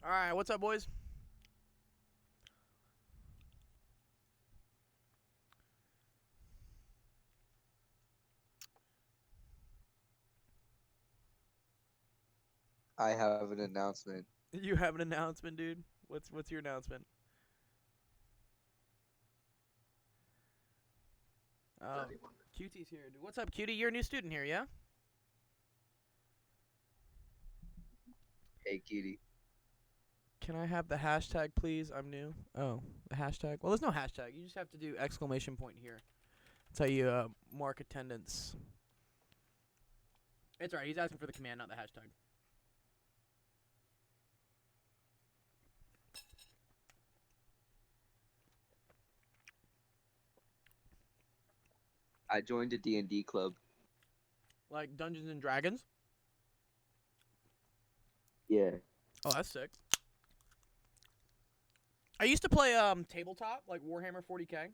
All right, what's up, boys? I have an announcement. You have an announcement, dude. What's your announcement? Oh, QT's here, dude. What's up, Cutie? You're a new student here, yeah? Hey, cutie. Can I have the hashtag, please? I'm new. Oh, the hashtag. Well, there's no hashtag. You just have to do exclamation point here. That's how you mark attendance. It's alright. He's asking for the command, not the hashtag. I joined a D&D club. Like Dungeons and Dragons. Yeah. Oh, that's sick. I used to play tabletop, like Warhammer 40K.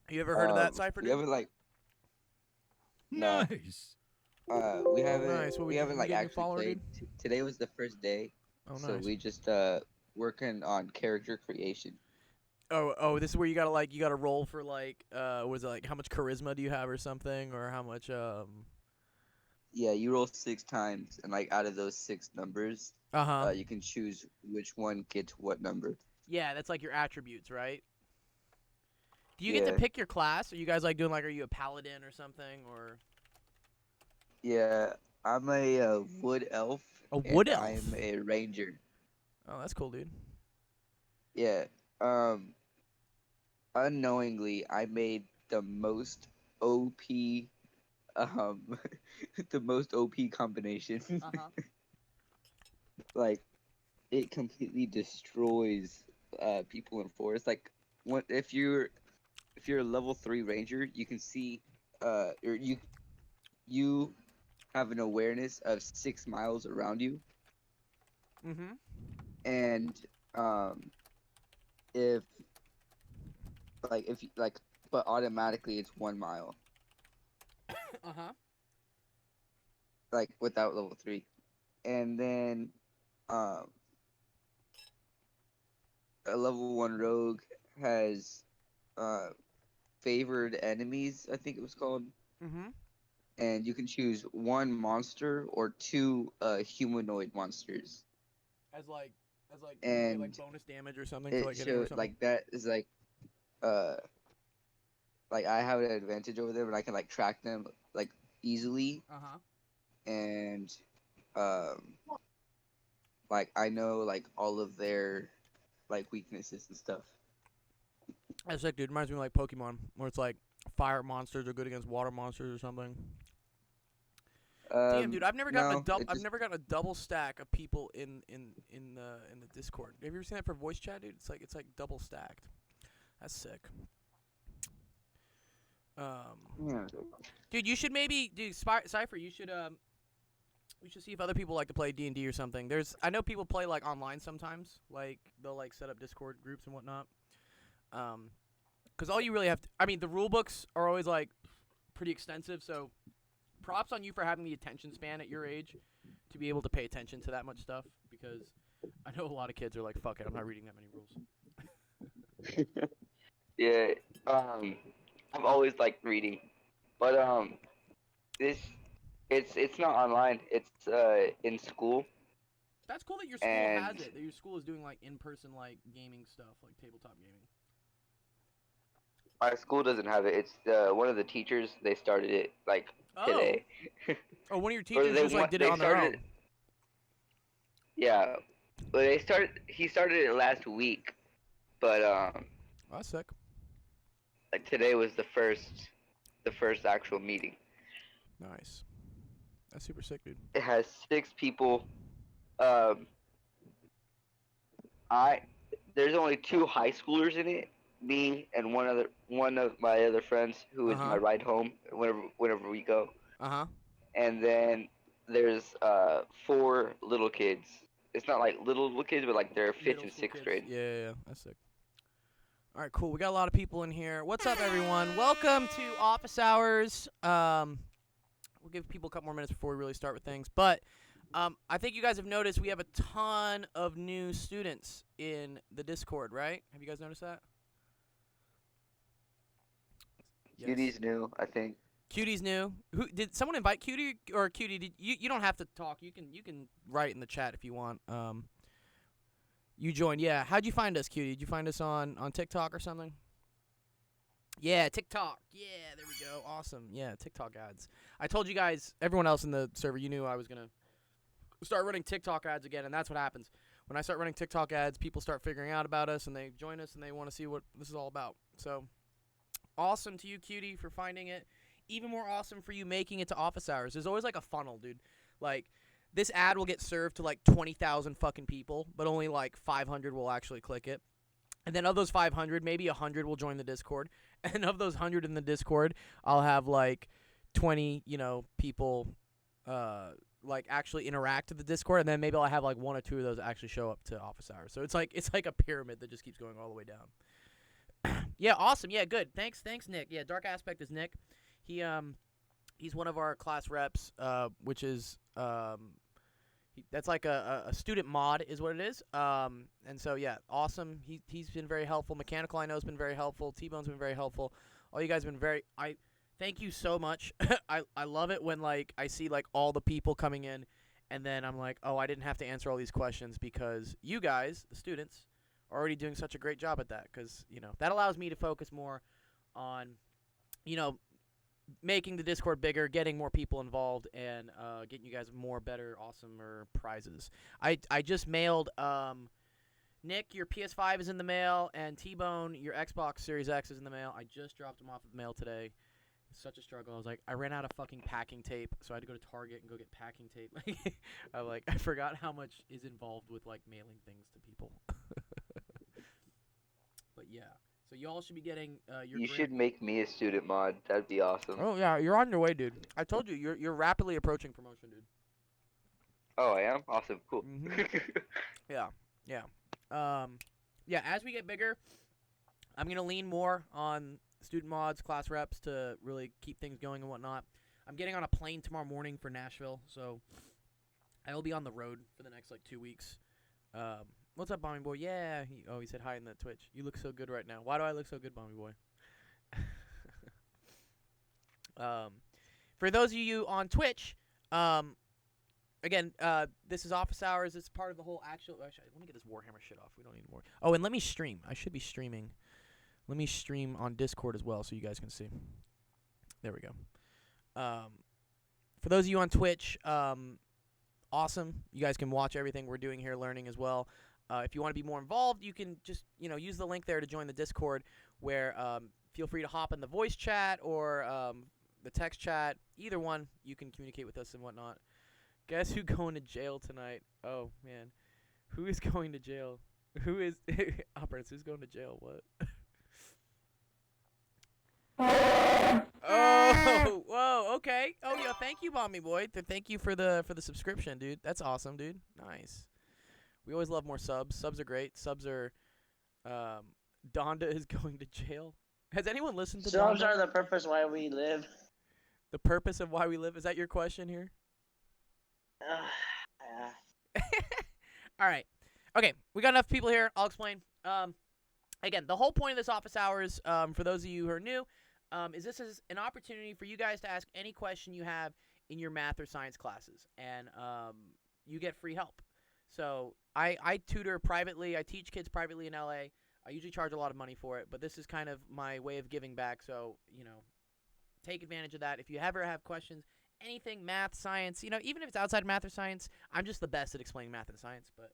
You ever heard of that, Cypher, We dude? haven't like no. Nice. We Oh, haven't nice. What we would you haven't like get a new actually follower, played. dude? Today was the first day, Oh, so nice. we just working on character creation. Oh, this is where you gotta roll for was it like how much charisma do you have or something, or how much Yeah, you roll 6 times, and like out of those 6 numbers, Uh-huh. you can choose which one gets what number. Yeah, that's like your attributes, right? Do you get to Yeah. pick your class? Are you guys like doing are you a paladin or something, or Yeah, I'm a wood elf, a and wood elf? I'm a ranger. Oh, that's cool, dude. Yeah. Unknowingly, I made the most OP um the most OP combination. Uh-huh. Like it completely destroys people in forest. Like what if you're a level 3 ranger, you can see or you have an awareness of 6 miles around you, Mm-hmm. and if if but automatically it's 1 mile, Uh-huh. like without level 3. And then um a level 1 rogue has uh favored enemies, I think it was called, Mm-hmm. and you can choose one monster or two humanoid monsters. As like you get like And bonus damage or something for it like hitting or showed something. like that is uh like I have an advantage over them, and I can like track them like easily, Uh-huh. and um like I know like all of their like weaknesses and stuff. That's sick, dude. Reminds me of like Pokemon, where it's like fire monsters are good against water monsters or something. Damn, dude, No, it I've just never gotten a double stack of people in the Discord. Have you ever seen that for voice chat, dude? It's like double stacked. That's sick. yeah. Dude, you should maybe, dude, Cypher, you should we should see if other people like to play D&D or something. I know people play like online sometimes, like they'll like set up Discord groups and whatnot. Because all you really have to, I mean, the rule books are always like pretty extensive, so props on you for having the attention span at your age to be able to pay attention to that much stuff, because I know a lot of kids are like, fuck it, I'm not reading that many rules. Yeah, I've always liked reading, but this it's not online. It's in school, That's cool that your school has and it, that your school is doing like in-person like gaming stuff, like tabletop gaming. my school doesn't have it. It's one of the teachers. They started it like Oh. today, Oh, one of your or teachers just like did it they on their started. own. Yeah, but they started. He started it last week, but Oh, that's sick. like today was the first actual meeting. Nice. That's super sick, dude. It has 6 people. Um, I there's only 2 high schoolers in it. Me and one of my other friends who is my Uh-huh. ride home whenever we go. Uh-huh. And then there's 4 little kids. It's not like little kids, but like they're fifth Middle and school sixth kids. grade. Yeah. That's sick. All right, cool. We got a lot of people in here. What's up, everyone? Welcome to Office Hours. We'll give people a couple more minutes before we really start with things. But I think you guys have noticed we have a ton of new students in the Discord, right? Have you guys noticed that? Yes. Cutie's new, I think. Cutie's new. Who did someone invite Cutie or Cutie? Did you don't have to talk. You can write in the chat if you want. You joined. Yeah. How'd you find us, Cutie? Did you find us on TikTok or something? Yeah, TikTok. Yeah, there we go. Awesome. Yeah, TikTok ads. I told you guys, everyone else in the server, you knew I was gonna start running TikTok ads again, and that's what happens. When I start running TikTok ads, people start figuring out about us, and they join us, and they want to see what this is all about. So, awesome to you, Cutie, for finding it. Even more awesome for you making it to office hours. There's always like a funnel, dude. Like, this ad will get served to like 20,000 fucking people, but only like 500 will actually click it. And then of those 500, maybe 100 will join the Discord. And of those 100 in the Discord, I'll have like 20, people like actually interact with the Discord, and then maybe I'll have like one or two of those actually show up to office hours. So it's like a pyramid that just keeps going all the way down. Yeah, awesome. Yeah, good. Thanks, Nick. Yeah, Dark Aspect is Nick. He's one of our class reps, which is that's like a student mod is what it is. And so yeah, awesome. He's been very helpful. Mechanical I know has been very helpful. T-Bone's been very helpful. All you guys have been I thank you so much. I love it when like I see like all the people coming in, and then I'm like, oh, I didn't have to answer all these questions because you guys, the students, are already doing such a great job at that. Because that allows me to focus more on making the Discord bigger, getting more people involved, and getting you guys more better, awesomer prizes. I just mailed Nick, your PS5 is in the mail, and T-Bone, your Xbox Series X is in the mail. I just dropped them off at the mail today. It's such a struggle. I was like, I ran out of fucking packing tape, so I had to go to Target and go get packing tape. I forgot how much is involved with like mailing things to people. But yeah. So y'all should be getting your. You should make me a student mod. That'd be awesome. Oh yeah, you're on your way, dude. I told you, you're rapidly approaching promotion, dude. Oh, I am? Awesome, cool. Yeah. Yeah. As we get bigger, I'm gonna lean more on student mods, class reps to really keep things going and whatnot. I'm getting on a plane tomorrow morning for Nashville, so I will be on the road for the next like 2 weeks. What's up, Bomby Boy? Yeah. He said hi in the Twitch. You look so good right now. Why do I look so good, Bomby Boy? For those of you on Twitch, again, this is office hours. It's part of the whole actual. Actually, let me get this Warhammer shit off. We don't need more. Oh, and let me stream. I should be streaming. Let me stream on Discord as well, so you guys can see. There we go. For those of you on Twitch, awesome. You guys can watch everything we're doing here, learning as well. If you want to be more involved, you can just use the link there to join the Discord, where feel free to hop in the voice chat or the text chat. Either one, you can communicate with us and whatnot. Guess who's going to jail tonight? Oh man, who is going to jail? Who is operators? Who's going to jail? What? Oh, whoa, okay. Oh, yeah, thank you, Bomby Boy. Thank you for the subscription, dude. That's awesome, dude. Nice. We always love more subs. Subs are great. Subs are, Donda is going to jail. Has anyone listened to Subs Donda? are the purpose why we live. The purpose of why we live? Is that your question here? Yeah. All right. Okay, we got enough people here. I'll explain. Again, the whole point of this office hours, for those of you who are new, is this is an opportunity for you guys to ask any question you have in your math or science classes, and you get free help. So I tutor privately. I teach kids privately in LA. I usually charge a lot of money for it, but this is kind of my way of giving back. So, take advantage of that. If you ever have questions, anything math, science, even if it's outside of math or science, I'm just the best at explaining math and science, but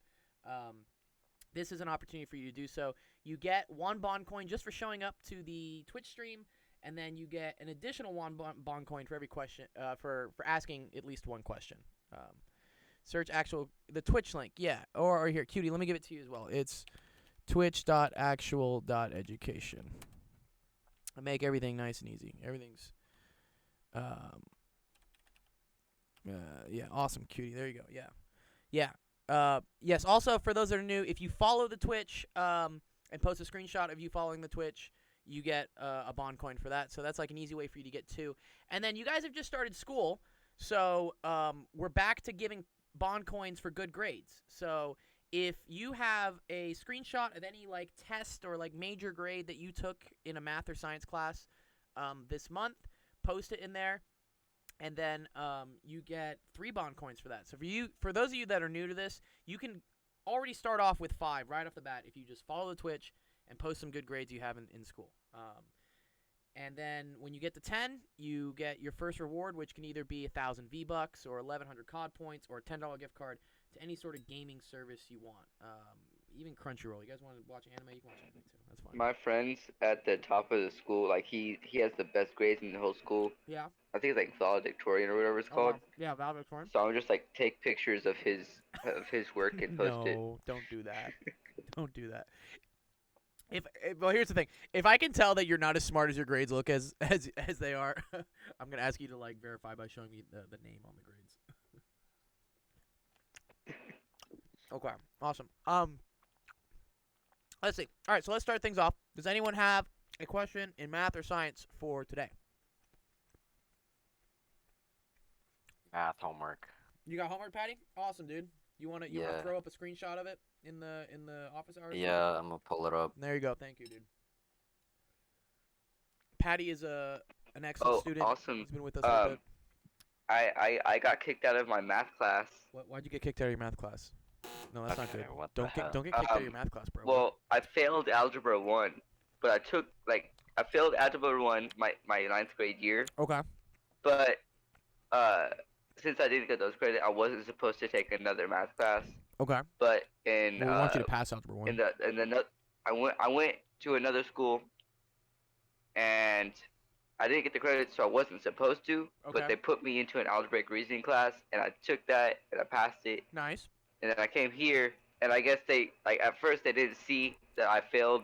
this is an opportunity for you to do so. You get 1 bond coin just for showing up to the Twitch stream, and then you get an additional 1 bond coin for every question, for asking at least one question. Search the Twitch link, yeah, or here, Cutie, let me give it to you as well. It's twitch.actual.education. I make everything nice and easy. Everything's, yeah, awesome, Cutie. There you go. Yeah. Yes. Also, for those that are new, if you follow the Twitch, and post a screenshot of you following the Twitch, you get a bond coin for that. So that's like an easy way for you to get 2. And then you guys have just started school, so we're back to giving bond coins for good grades. So if you have a screenshot of any like test or like major grade that you took in a math or science class this month, post it in there, and then you get 3 bond coins for that. So for those of you that are new to this, you can already start off with 5 right off the bat if you just follow the Twitch and post some good grades you have in school. And then when you get to 10, you get your first reward, which can either be 1,000 V-Bucks or 1,100 COD points or a $10 gift card to any sort of gaming service you want. Even Crunchyroll. You guys want to watch anime? You can watch anything too. That's fine. My friend's at the top of the school. Like he has the best grades in the whole school. Yeah. I think it's like valedictorian or whatever it's called. Wow. Yeah, valedictorian. So I'm just like take pictures of his work and post it. No, don't do that. Don't do that. Well, here's the thing. If I can tell that you're not as smart as your grades look as they are, I'm gonna ask you to like verify by showing me the name on the grades. Okay, awesome. Let's see. All right, so let's start things off. Does anyone have a question in math or science for today? Math homework. You got homework, Patty? Awesome, dude. You wanna Yeah. throw up a screenshot of it in the office hours? Yeah, I'm gonna pull it up. There you go. Thank you, dude. Patty is an excellent student. Awesome. He's been with us a bit. I got kicked out of my math class. Why'd you get kicked out of your math class? No, that's not Okay, good. what the Don't get hell? kicked out of your math class, bro. Well, I failed Algebra 1, but I failed Algebra 1 my 9th grade year. Okay. But since I didn't get those credits, I wasn't supposed to take another math class. Okay. But in Well, we want you to pass Algebra 1. I went to another school, and I didn't get the credits, so I wasn't supposed to. Okay. But they put me into an algebraic reasoning class, and I took that, and I passed it. Nice. And then I came here, and I guess they at first they didn't see that I failed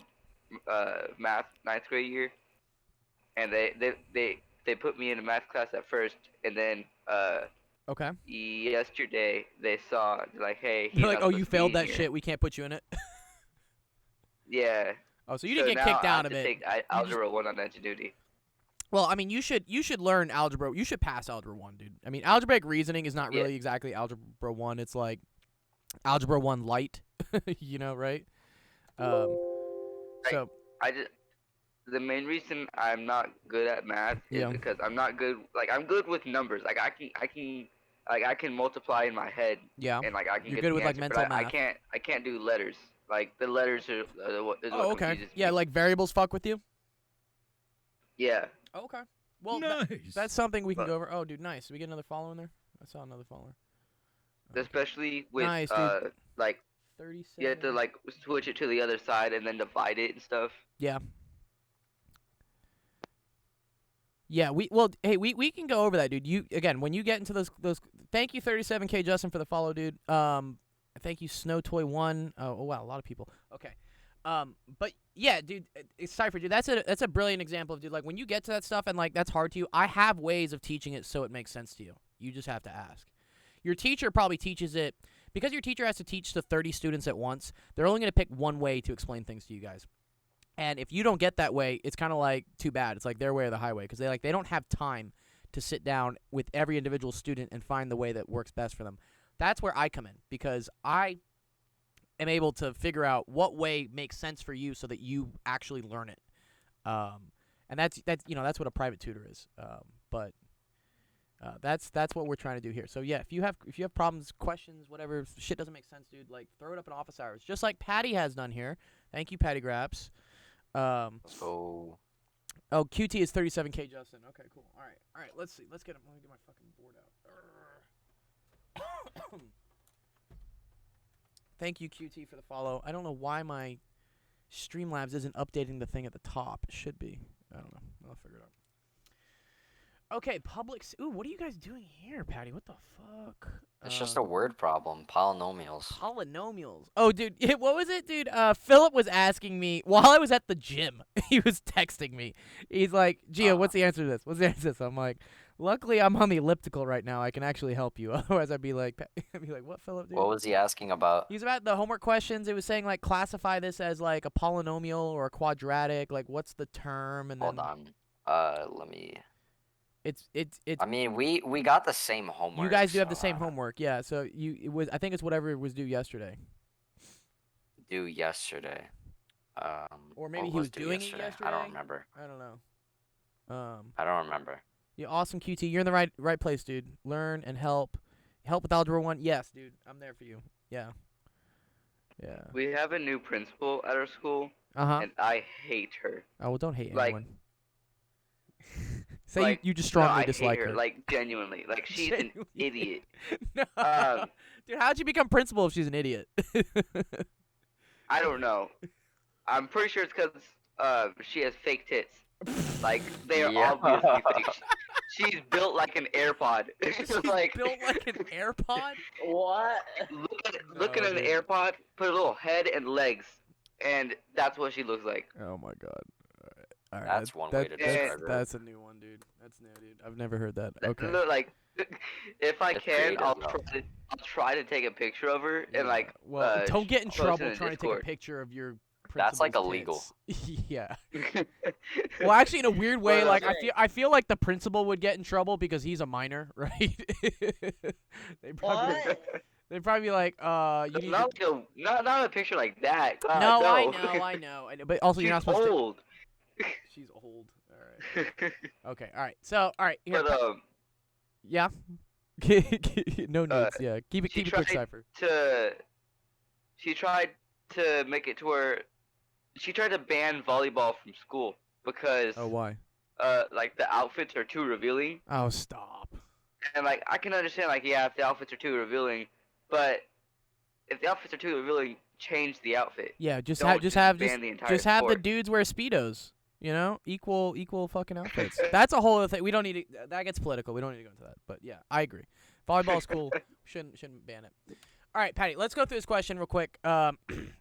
math 9th grade year, and they put me in a math class at first, and then Okay. yesterday they saw like, hey, he's They're like, not oh, you supposed to be failed in that here." shit. We can't put you in it. Yeah. Oh, so you didn't get now kicked I out have of to it. Take algebra 1 on entry duty. Well, I mean, you should learn algebra. You should pass Algebra 1, dude. I mean, algebraic reasoning is not really exactly Algebra 1. It's like Algebra 1 light, you know, right? So The main reason I'm not good at math is Yeah. because I'm not good. Like I'm good with numbers. Like I can multiply in my head, yeah. and like I can You're get good the with, like, answer, mental but math. I can't do letters. Like the letters are what Oh, okay. confuses Yeah, me. like variables fuck with you. Yeah. Oh, okay. Well, Nice. that's something we can But- go over. Oh, dude, nice. Did we get another follower in there? I saw another follower. Okay. Especially with Nice, dude. like 37. you have to like switch it to the other side and then divide it and stuff. Yeah. Yeah, we can go over that, dude. You again, when you get into those thank you 37K Justin for the follow, dude. Thank you Snow Toy 1. Oh wow, a lot of people. Okay. But yeah, dude, it's Cypher, dude. That's a brilliant example of, dude, like when you get to that stuff and like that's hard to you, I have ways of teaching it so it makes sense to you. You just have to ask. Your teacher probably teaches it because your teacher has to teach to 30 students at once. They're only going to pick one way to explain things to you guys. And if you don't get that way, it's kind of like too bad. It's like their way or the highway because they don't have time to sit down with every individual student and find the way that works best for them. That's where I come in because I am able to figure out what way makes sense for you so that you actually learn it. And that's what a private tutor is. But that's what we're trying to do here. So yeah, if you have problems, questions, whatever, if shit doesn't make sense, dude, like throw it up in office hours, just like Patty has done here. Thank you, Patty Graps. So Oh, QT is 37K, Justin. Okay, cool. All right. Let's see. Let me get my fucking board out. Thank you, QT, for the follow. I don't know why my Streamlabs isn't updating the thing at the top. It should be. I don't know. I'll figure it out. Okay, Ooh, what are you guys doing here, Patty? What the fuck? it's just a word problem. Polynomials. Polynomials. Oh, dude, what was it, dude? Philip was asking me while I was at the gym. He was texting me. He's like, Gio, what's the answer to this? What's the answer to this? I'm like, luckily I'm on the elliptical right now. I can actually help you. Otherwise, I'd be like, what, Philip, dude? What was he asking about? He's about the homework questions. It was saying, like, classify this as, like, a polynomial or a quadratic. Like, what's the term? And Hold then on. Let me. It's I mean, we got the same homework. you guys do have the so, same homework, yeah. So I think it's whatever was due yesterday, Due yesterday. or maybe what he was due doing it yesterday? yesterday. I don't remember. I don't know. I don't remember. Yeah, awesome QT. You're in the right place, dude. Learn and help. Help with Algebra 1. Yes, dude. I'm there for you. Yeah. Yeah. We have a new principal at our school, Uh-huh. and I hate her. Oh, well, don't hate Like- anyone. Say like, you just no, strongly I dislike hate her. Like genuinely, like she's an Genuinely. idiot. No. Um, Dude, how'd you become principal if she's an idiot? I don't know. I'm pretty sure it's because she has fake tits. Like they are Yeah. obviously fake. She's built like an AirPod. She's like built like an AirPod? What? look at No, an dude. AirPod, put a little head and legs, and that's what she looks like. Oh, my God. All right. That's one way to describe it. That's a new one, dude. That's new, dude. I've never heard that. Okay. Look, like if I It's can, creative, I'll though. try to take a picture of her Yeah. and like. Well, don't get in post it trouble in trying to take a Discord. picture of your That's, like, principal's illegal. tits. Yeah. Well, actually, in a weird way, Well, like okay. I feel like the principal would get in trouble because he's a minor, right? They'd probably be like, you need not to... like not a picture like that. God, No, no, I know. But also, you're not She's supposed old. to. She's old. All right. Okay. All right. So, all right. Here, But yeah. No notes. Yeah. Keep it she quick, tried Cypher. she tried to make it to where she tried to ban volleyball from school because Oh, why? like the outfits are too revealing, Oh, stop. and like I can understand like yeah if the outfits are too revealing, but if the outfits are too revealing, change the outfit. Yeah. Just Don't have ban the entire just have the sport. dudes wear speedos. You know, equal fucking outfits. That's a whole other thing. We don't need to. That gets political. We don't need to go into that. But yeah, I agree. Volleyball's cool. Shouldn't ban it. All right, Patty. Let's go through this question real quick. And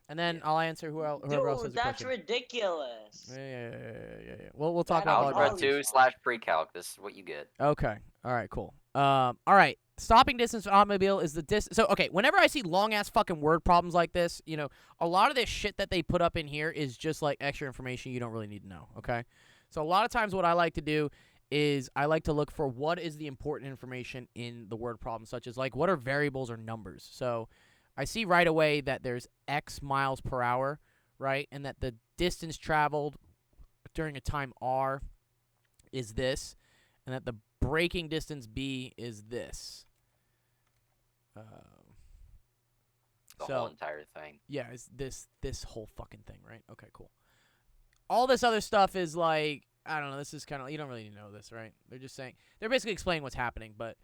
then I'll answer whoever else has Dude, a that's question. ridiculous. Yeah. We'll talk That about is volleyball. Algebra volleyball. 2 / pre-calc. This is what you get. Okay. All right. Cool. All right. Stopping distance for automobile is the So okay, whenever I see long ass fucking word problems like this, you know, a lot of this shit that they put up in here is just like extra information you don't really need to know. Okay. So a lot of times what I like to do is I like to look for what is the important information in the word problem, such as like what are variables or numbers. So I see right away that there's X miles per hour, right? And that the distance traveled during a time R is this, and that the braking distance B is this. The whole entire thing. Yeah, is this whole fucking thing, right? Okay, cool. All this other stuff is like, I don't know, this is kind of, you don't really need to know this, right? They're just saying, they're basically explaining what's happening, but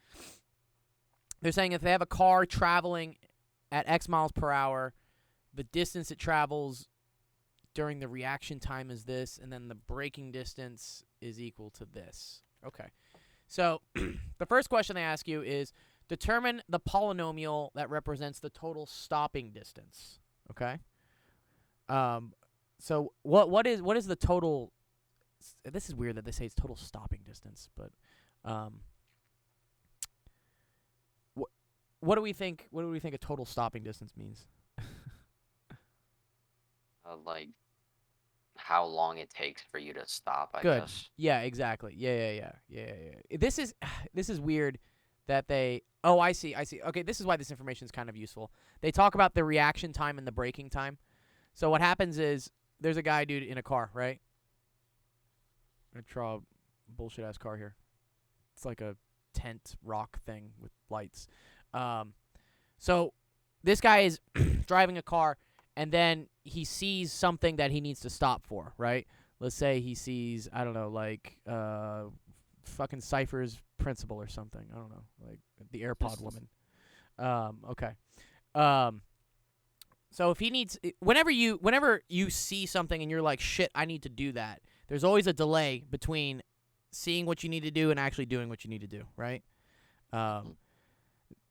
they're saying if they have a car traveling at X miles per hour, the distance it travels during the reaction time is this, and then the braking distance is equal to this. Okay. So the first question they ask you is, determine the polynomial that represents the total stopping distance. Okay? So what is the total? This is weird that they say it's total stopping distance, but what do we think? What do we think a total stopping distance means? Like how long it takes for you to stop, I Good. guess. Yeah, exactly. Yeah. This is weird that they. Oh, I see. Okay, this is why this information is kind of useful. They talk about the reaction time and the braking time. So what happens is there's a guy, dude, in a car, right? I'm gonna draw a bullshit ass car here. It's like a tent rock thing with lights. So this guy is driving a car, and then he sees something that he needs to stop for, right? Let's say he sees, I don't know, like fucking Cypher's principal or something. I don't know, like the AirPod woman. Okay. So if he needs, whenever you see something and you're like, shit, I need to do that, there's always a delay between seeing what you need to do and actually doing what you need to do, right?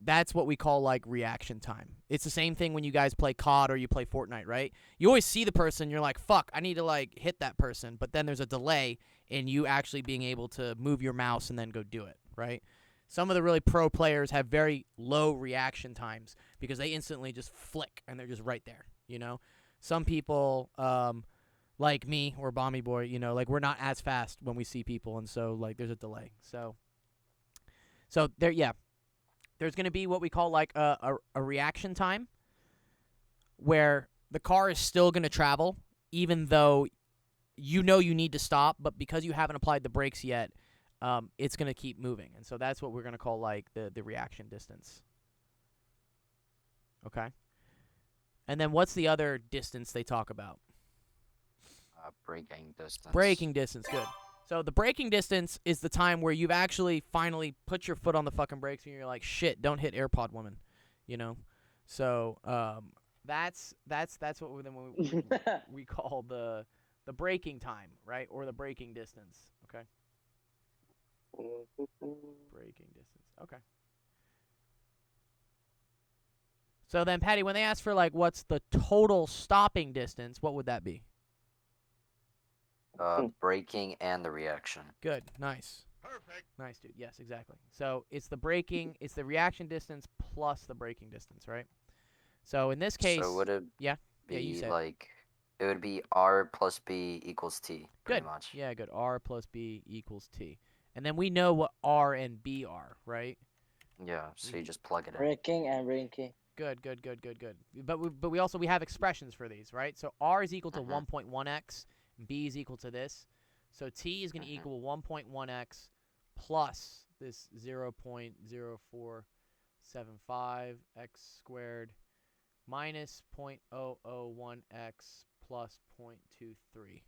That's what we call like reaction time. It's the same thing when you guys play COD or you play Fortnite, right? You always see the person, you're like, fuck, I need to like hit that person, but then there's a delay in you actually being able to move your mouse and then go do it, right? Some of the really pro players have very low reaction times because they instantly just flick and they're just right there, you know? Some people, like me or Bomby Boy, you know, like we're not as fast when we see people, and so like there's a delay. So there, yeah, there's gonna be what we call like a reaction time, where the car is still gonna travel even though you know you need to stop, but because you haven't applied the brakes yet, it's gonna keep moving, and so that's what we're gonna call like the reaction distance. Okay. And then what's the other distance they talk about? Braking distance. Braking distance, good. So the braking distance is the time where you've actually finally put your foot on the fucking brakes and you're like, shit, don't hit AirPod woman, you know. So that's what we call the braking time, right, or the braking distance. Okay. Braking distance. Okay. So then, Patty, when they ask for like what's the total stopping distance, what would that be? Braking and the reaction. Good. Nice. Perfect. Nice, dude. Yes, exactly. So it's the braking, it's the reaction distance plus the braking distance, right? So in this case, So would it yeah, be you said. like it would be R plus B equals T, pretty Good. much. Yeah, good. R plus B equals T. And then we know what R and B are, right? Yeah, so you just plug it in. Braking and braking. Good. But we have expressions for these, right? So R is equal to 1.1x, and B is equal to this. So T is going to equal 1.1x plus this 0.0475 x squared minus 0.001x plus 0.23.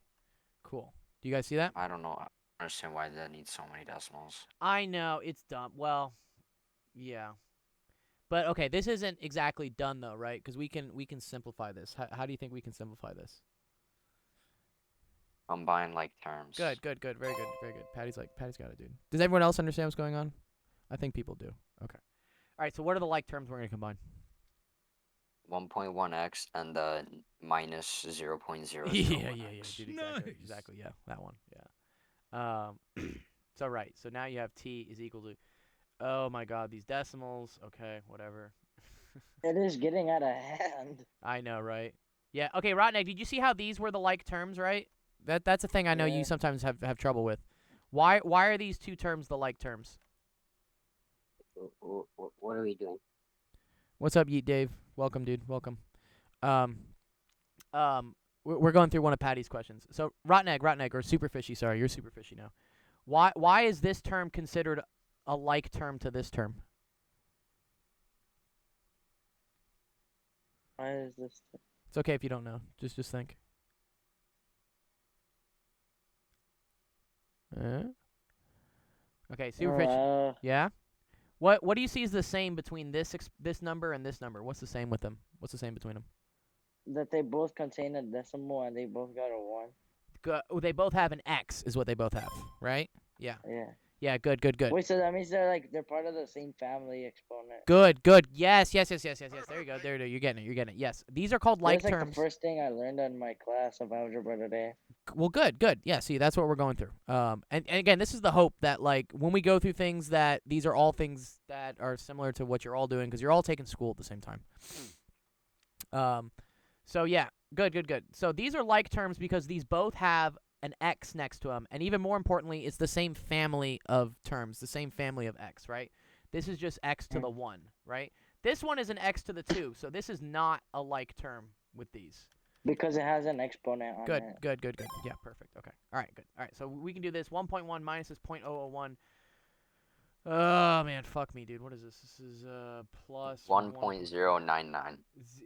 Cool. Do you guys see that? I don't know. I don't understand why that needs so many decimals. I know, it's dumb. Well, yeah. But okay, this isn't exactly done though, right? Because we can simplify this. How do you think we can simplify this? Combine like terms. Good. Very good. Patty's got it, dude. Does everyone else understand what's going on? I think people do. Okay. All right. So what are the like terms we're gonna combine? 1.1x and the minus 0.001x. Yeah, dude. Exactly. Yeah, that one. Yeah. So right. So now you have t is equal to. Oh my God, these decimals. Okay, whatever. It is getting out of hand. I know, right? Yeah. Okay, Rotneck, did you see how these were the like terms, right? That's a thing I know you sometimes have trouble with. Why are these two terms the like terms? What are we doing? What's up, Yeet Dave? Welcome, dude. Welcome. We're going through one of Patty's questions. So Rotneck, or Super Fishy, sorry, you're Super Fishy now. Why is this term considered a like term to this term? Why is this? It's okay if you don't know. Just think. Okay, Super Fishy. Yeah. What do you see is the same between this number and this number? What's the same with them? What's the same between them? That they both contain a decimal and they both got a 1. They both have an X, is what they both have, right? Yeah. Yeah. Yeah. Good. Wait, so that means they're part of the same family exponent. Good. Yes. There you go. There. You're getting it. Yes. These are called like That's terms. the first thing I learned in my class of algebra today. Well, good. Yeah, see, that's what we're going through. And again, this is the hope that, like, when we go through things that these are all things that are similar to what you're all doing, because you're all taking school at the same time. So, yeah, good. So these are like terms because these both have an X next to them, and even more importantly, it's the same family of terms, the same family of X, right? This is just X to the 1, right? This one is an X to the 2, so this is not a like term with these. Because it has an exponent on it. Good. Yeah, perfect. Okay. All right, good. All right, so we can do this. 1.1 minus this 0.001. Oh, man, fuck me, dude. What is this? This is plus 1.099.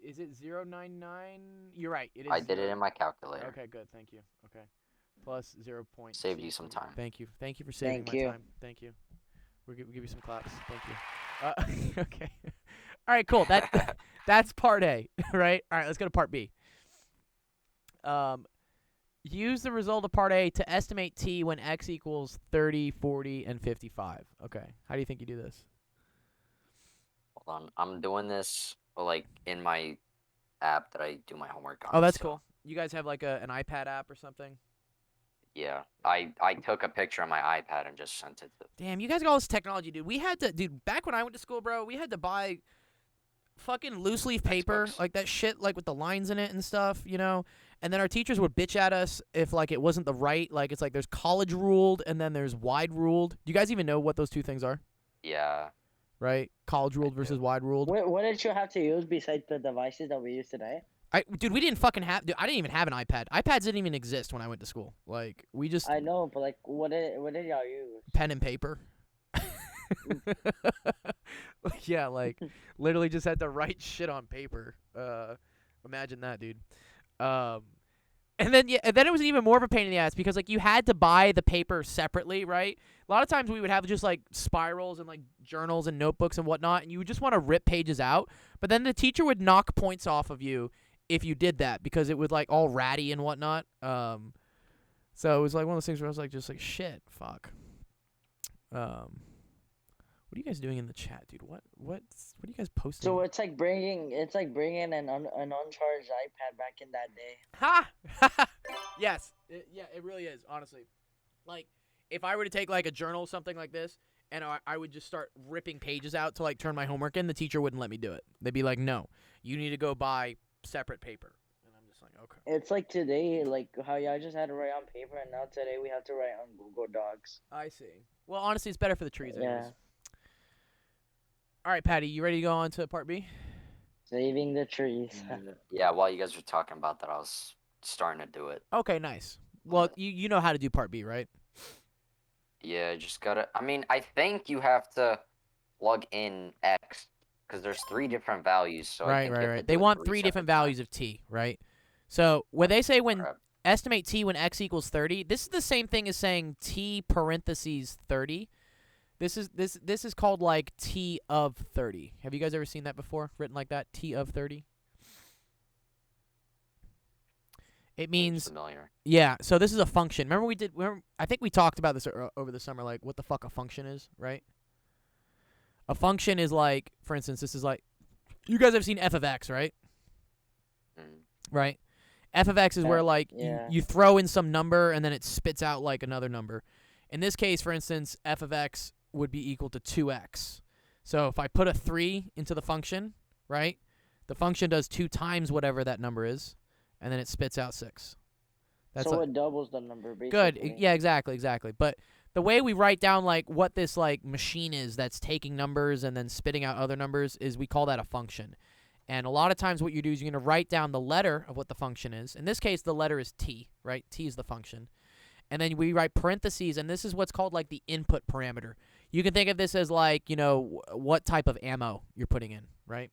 Is it 0.99? You're right. It is. I did it in my calculator. Okay, good. Thank you. Okay. Plus 0. Saved you some time. Thank you for saving my time. Thank you. We'll give you some claps. Thank you. Okay. All right, cool. That's part A, right? All right, let's go to part B. Use the result of part A to estimate t when x equals 30, 40, and 55. Okay, how do you think you do this? Hold on, I'm doing this like in my app that I do my homework on. Oh, that's cool. You guys have like an iPad app or something? Yeah, I took a picture on my iPad and just sent it to. Damn, you guys got all this technology, dude. Back when I went to school, bro, we had to buy fucking loose leaf paper, Xbox. like that shit, like with the lines in it and stuff, you know. And then our teachers would bitch at us if like it wasn't the right, like it's like there's college ruled and then there's wide ruled. Do you guys even know what those two things are? Yeah, Right? College I ruled versus do. wide ruled. What did you have to use besides the devices that we use today? Dude, we didn't fucking have. Dude, I didn't even have an iPad. iPads didn't even exist when I went to school. Like we just I know, but like, what did y'all use? pen and paper. Yeah, like literally just had to write shit on paper. Imagine that, dude. Um, and then and then it was even more of a pain in the ass because like you had to buy the paper separately, right? A lot of times we would have just like spirals and like journals and notebooks and whatnot, and you would just want to rip pages out. But then the teacher would knock points off of you if you did that because it was like all ratty and whatnot. So it was like one of those things where I was like, just like shit, fuck. What are you guys doing in the chat, dude? What are you guys posting? So it's like bringing an uncharged iPad back in that day. Ha! Yes. It really is, honestly. Like, if I were to take, like, a journal or something like this, and I would just start ripping pages out to, like, turn my homework in, the teacher wouldn't let me do it. They'd be like, no, you need to go buy separate paper. And I'm just like, okay. It's like today, like how y'all just had to write on paper, and now today we have to write on Google Docs. I see. Well, honestly, it's better for the trees, anyways. Yeah. All right, Patty, you ready to go on to part B? Saving the trees. Yeah, while you guys were talking about that, I was starting to do it. Okay, nice. Well, you know how to do part B, right? Yeah, just gotta. I mean, I think you have to plug in X because there's 3 different values. So I think you have to They do it want 3 three different separate values of t, right? So when they say when Crap. estimate t when x equals 30, this is the same thing as saying t parentheses 30. This is called like t of 30. Have you guys ever seen that before? Written like that, t of 30. It Seems means familiar. yeah. So this is a function. Remember I think we talked about this over the summer, like what the fuck a function is, right? A function is like, for instance, this is like, you guys have seen f of x, right? Mm. Right. F of x is where like Yeah. you throw in some number and then it spits out like another number. In this case, for instance, f of x would be equal to 2x. So if I put a 3 into the function, right, the function does 2 times whatever that number is, and then it spits out 6. That's So like, it doubles the number, basically. good. Yeah, exactly. But the way we write down like what this like machine is that's taking numbers and then spitting out other numbers is we call that a function. And a lot of times what you do is you're going to write down the letter of what the function is. In this case, the letter is t, right? T is the function. And then we write parentheses, and this is what's called like the input parameter. You can think of this as like, you know, what type of ammo you're putting in, right?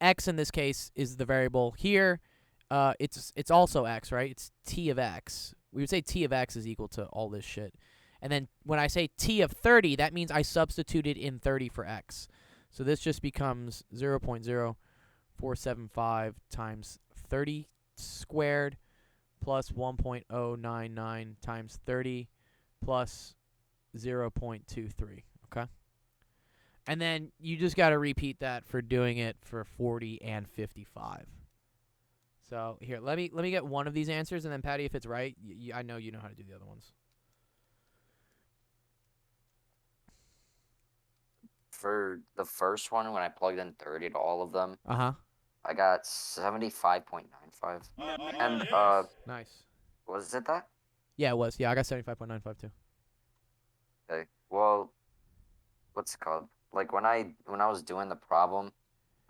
X in this case is the variable here. It's also x, right? It's t of x. We would say t of x is equal to all this shit. And then when I say t of 30, that means I substituted in 30 for x. So this just becomes 0.0475 times 30 squared plus 1.099 times 30 plus 0.23, okay? And then you just got to repeat that for doing it for 40 and 55. So here, let me get one of these answers, and then Patty, if it's right, I know you know how to do the other ones. For the first one, when I plugged in 30 to all of them, Uh-huh. I got 75.95. And Nice. was it that? Yeah, it was. Yeah, I got 75.95 too. Okay. Well, what's it called? Like when I was doing the problem,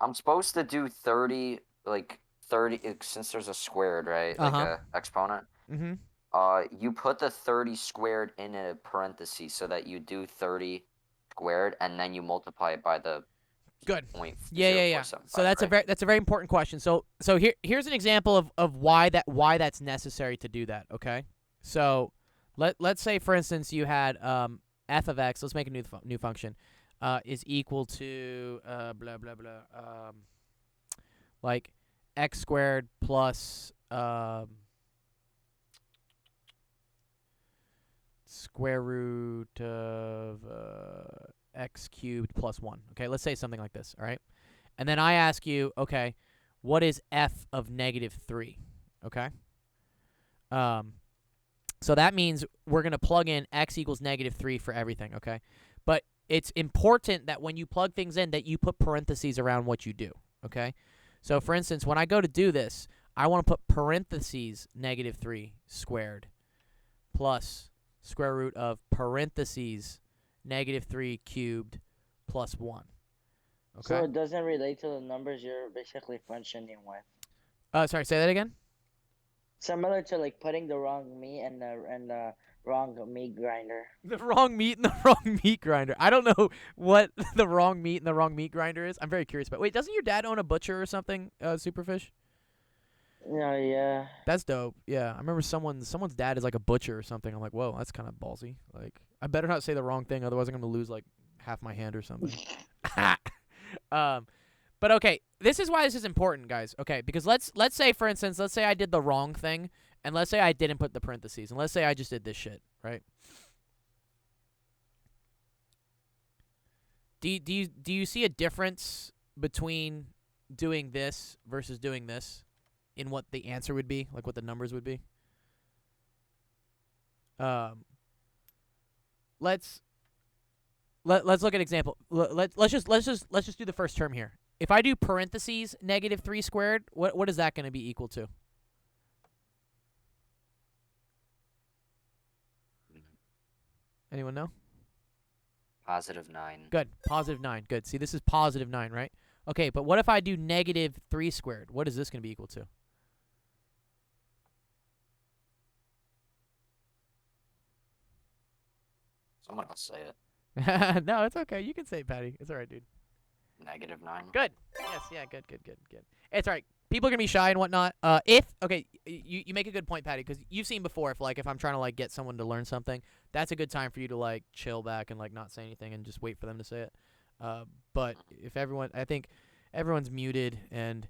I'm supposed to do 30, like 30 since there's a squared, right? Like Uh-huh. a exponent. Mm-hmm. You put the 30 squared in a parenthesis so that you do 30 squared and then you multiply it by the Good. 0.0475, Yeah. So that's right? a very important question. So here's an example of why that's necessary to do that, okay? So let's say for instance you had f of x, let's make a new function. Is equal to blah blah blah like x squared plus square root of x cubed plus 1. Okay, let's say something like this, all right? And then I ask you, okay, what is f of negative 3? Okay? So that means we're going to plug in x equals negative 3 for everything, okay? But it's important that when you plug things in that you put parentheses around what you do, okay? So, for instance, when I go to do this, I want to put parentheses -3 squared plus square root of parentheses -3 cubed plus 1. So Okay? it doesn't relate to the numbers you're basically functioning with. Sorry, say that again? Similar to like putting the wrong meat and the wrong meat grinder. The wrong meat and the wrong meat grinder. I don't know what the wrong meat and the wrong meat grinder is. I'm very curious about. Wait, doesn't your dad own a butcher or something, Superfish? Yeah. That's dope. Yeah, I remember someone's dad is like a butcher or something. I'm like, whoa, that's kind of ballsy. Like, I better not say the wrong thing, otherwise I'm gonna lose like half my hand or something. But okay, this is why this is important, guys. Okay, because let's say, for instance, let's say I did the wrong thing, and let's say I didn't put the parentheses, and let's say I just did this shit, right? Do you see a difference between doing this versus doing this in what the answer would be, like what the numbers would be? Let's look at an example. Let's just do the first term here. If I do parentheses -3 squared, what is that going to be equal to? Anyone know? +9. Good. +9. Good. See, this is +9, right? Okay, but what if I do -3 squared? What is this going to be equal to? Someone else say it. No, it's okay. You can say it, Patty. It's all right, dude. -9. Good. Yes, yeah, good. It's all right. People are gonna be shy and whatnot. You make a good point, Patty, because you've seen before. If I'm trying to like get someone to learn something, that's a good time for you to like chill back and like not say anything and just wait for them to say it. But if I think everyone's muted and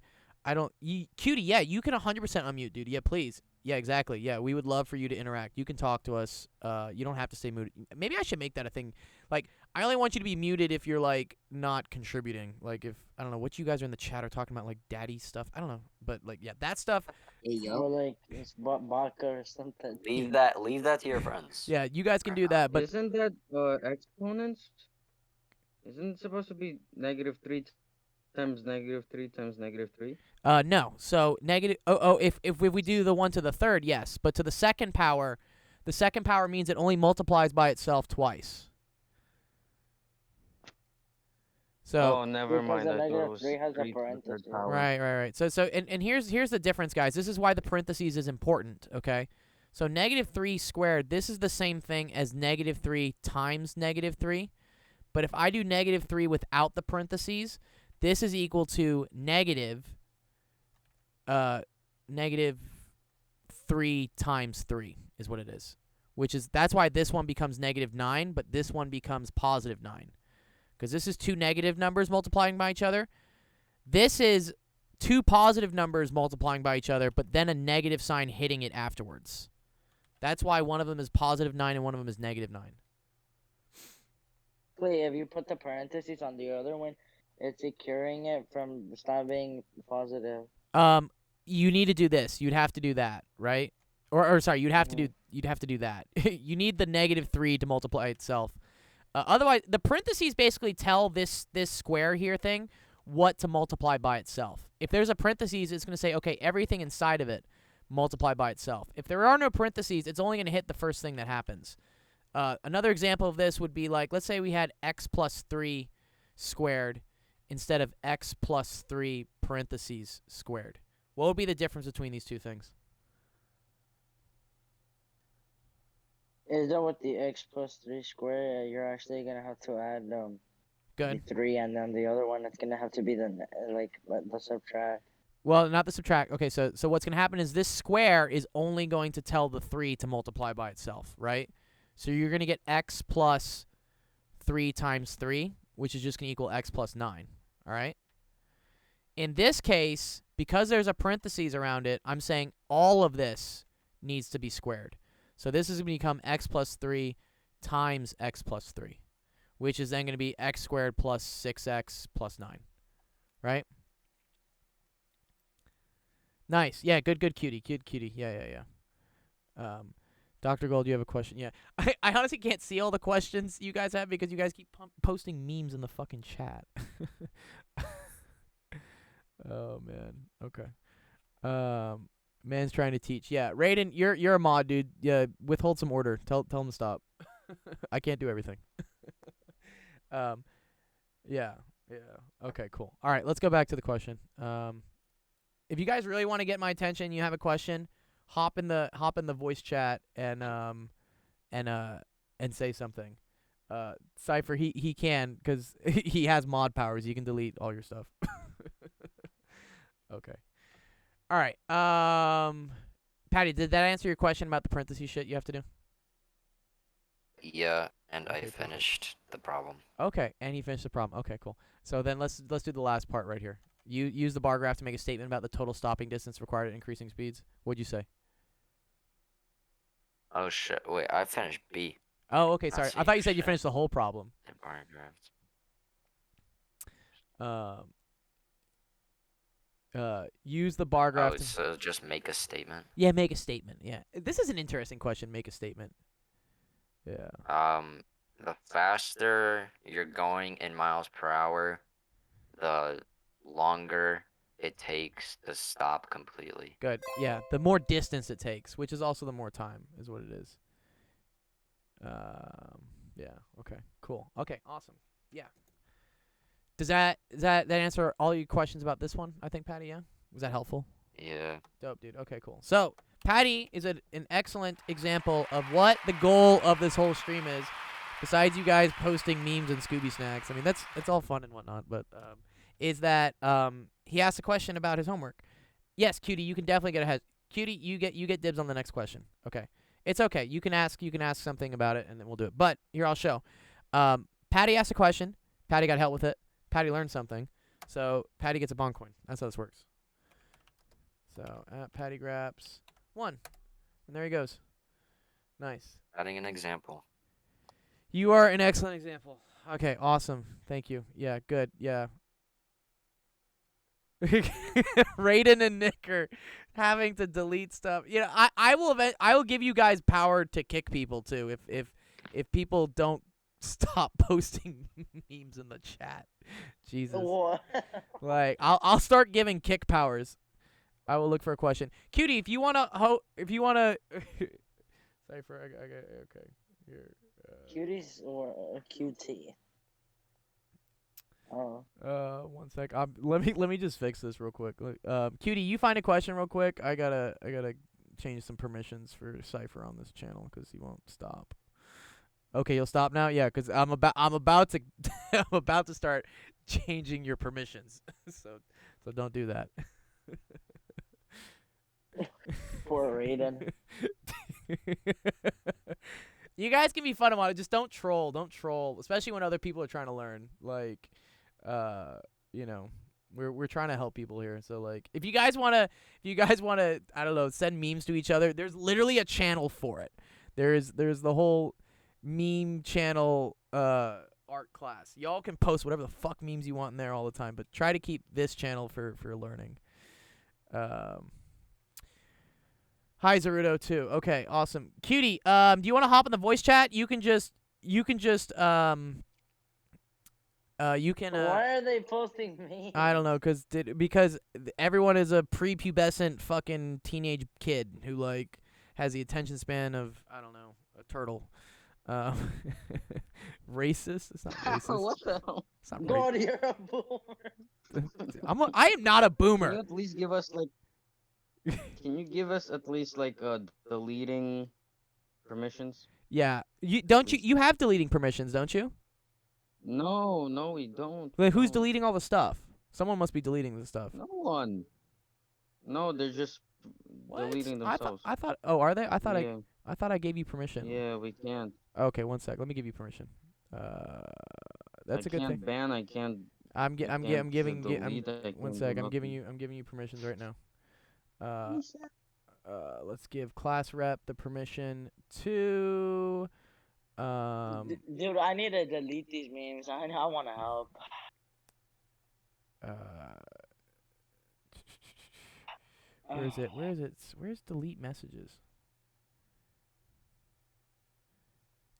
Cutie, yeah, you can 100% unmute, dude. Yeah, please. Yeah, exactly. Yeah, we would love for you to interact. You can talk to us. You don't have to stay muted. Maybe I should make that a thing. Like, I only want you to be muted if you're like not contributing. Like, if I don't know what you guys are in the chat are talking about, like daddy stuff. I don't know, but like yeah, that stuff. Or like it's vodka or something. Leave that to your friends. Yeah, you guys can do that. But Isn't that exponents? Isn't it supposed to be -3 times -3 times -3? no. So negative. If we do the 1 to the third, yes. But to the second power means it only multiplies by itself twice. So Oh, never Because mind. the I thought it was -3 has a 3 to the third parenthesis. power. right. So and here's the difference, guys. This is why the parentheses is important. Okay. So -3 squared. This is the same thing as -3 times -3. But if I do -3 without the parentheses, this is equal to -3 times 3 is what it is. That's why this one becomes -9, but this one becomes +9. Because this is two negative numbers multiplying by each other. This is two positive numbers multiplying by each other, but then a negative sign hitting it afterwards. That's why one of them is +9 and one of them is -9. Wait, if you put the parentheses on the other one, it's securing it from stop being positive. You need to do this. You'd have to do that, right? Or sorry, you'd have to do that. You need the -3 to multiply itself. Otherwise, the parentheses basically tell this square here thing what to multiply by itself. If there's a parentheses, it's going to say, okay, everything inside of it multiply by itself. If there are no parentheses, it's only going to hit the first thing that happens. Another example of this would be like, let's say we had x plus 3 squared instead of x plus 3 parentheses squared. What would be the difference between these two things? Is that with the x plus 3 square? You're actually gonna have to add Good. the 3, and then the other one it's gonna have to be the subtract. Well, not the subtract. Okay, so what's going to happen is this square is only going to tell the 3 to multiply by itself, right? So you're going to get x plus 3 times 3, which is just going to equal x plus 9, all right? In this case, because there's a parentheses around it, I'm saying all of this needs to be squared. So this is going to become x plus 3 times x plus 3, which is then going to be x squared plus 6x plus 9, right? Nice. Yeah, good cutie. Good cutie. Yeah. Dr. Gold, you have a question? Yeah. I honestly can't see all the questions you guys have because you guys keep posting memes in the fucking chat. Oh man. Okay. Man's trying to teach. Yeah, Raiden, you're a mod, dude. Yeah, withhold some order. Tell him to stop. I can't do everything. um, yeah, yeah. Okay, cool. All right, let's go back to the question. If you guys really want to get my attention, you have a question, hop in the voice chat and say something. Cypher, he can because he has mod powers. You can delete all your stuff. Okay. All right. Patty, did that answer your question about the parentheses shit you have to do? Yeah, and Okay, I perfect. finished the problem. Okay, and he finished the problem. Okay, cool. So then let's do the last part right here. You use the bar graph to make a statement about the total stopping distance required at increasing speeds. What'd you say? Oh shit! Wait, I finished B. Oh, okay, Not sorry. C. I thought you said you Shit. finished the whole problem. The bar graph. Use the bar graph Oh, to so just make a statement. yeah, make a statement. Yeah, this is an interesting question. Make a statement. Yeah. The faster you're going in miles per hour, the longer it takes to stop completely. Good. Yeah, the more distance it takes, which is also the more time, is what it is. Yeah. Okay. Cool. Okay. Awesome. Yeah. Does that answer all your questions about this one? I think, Patty. Yeah. Was that helpful? Yeah. Dope, dude. Okay. Cool. So Patty is an excellent example of what the goal of this whole stream is. Besides you guys posting memes and Scooby snacks, I mean that's all fun and whatnot, but is that he asked a question about his homework. Yes, Cutie, you can definitely get ahead. Cutie, you get dibs on the next question. Okay, it's okay. You can ask something about it, and then we'll do it. But here I'll show. Patty asked a question. Patty got help with it. Patty learned something. So Patty gets a bond coin. That's how this works. So Patty grabs 1, and there he goes. Nice. Adding an example. You are an excellent example. Okay, awesome. Thank you. Yeah, good. Yeah. Raiden and Nick are having to delete stuff. You know, I will give you guys power to kick people too if people don't stop posting memes in the chat. Jesus. What? Like I'll start giving kick powers. I will look for a question. Cutie, if you wanna Cypher, okay. Here. Cuties or QT? Oh. 1 sec. Let me just fix this real quick. Cutie, you find a question real quick. I gotta change some permissions for Cypher on this channel because he won't stop. Okay, you'll stop now. Yeah, because I'm about to I'm about to start changing your permissions. so don't do that. Poor Raiden. You guys can be fun about it. Just don't troll. Don't troll, especially when other people are trying to learn. Like, you know, we're trying to help people here. So like, if you guys wanna, I don't know, send memes to each other. There's literally a channel for it. There's the whole meme channel art class. Y'all can post whatever the fuck memes you want in there all the time, but try to keep this channel for learning. Hi Zaruto too. Okay, awesome. Cutie, do you want to hop in the voice chat? You can Why are they posting me? I don't know, because everyone is a prepubescent fucking teenage kid who like has the attention span of, I don't know, a turtle. Racist? It's not racist. What the hell? It's not God, you're a boomer. I am not a Can boomer. you at least give us like? Can you give us at least like deleting permissions? Yeah. Please. You have deleting permissions, don't you? No, we don't. Like, who's don't. deleting all the stuff? Someone must be deleting the stuff. No one. No, they're just What? deleting themselves. I thought. Oh, are they? I thought Yeah. I thought I gave you permission. Yeah, we can't. Okay, 1 sec. Let me give you permission. That's a good I thing. can't ban. I can't. I'm giving delete, I one can't sec. do I'm giving nothing. you permissions right now. Let's give class rep the permission to Dude, I need to delete these memes. I want to help. where is it? Where's delete messages?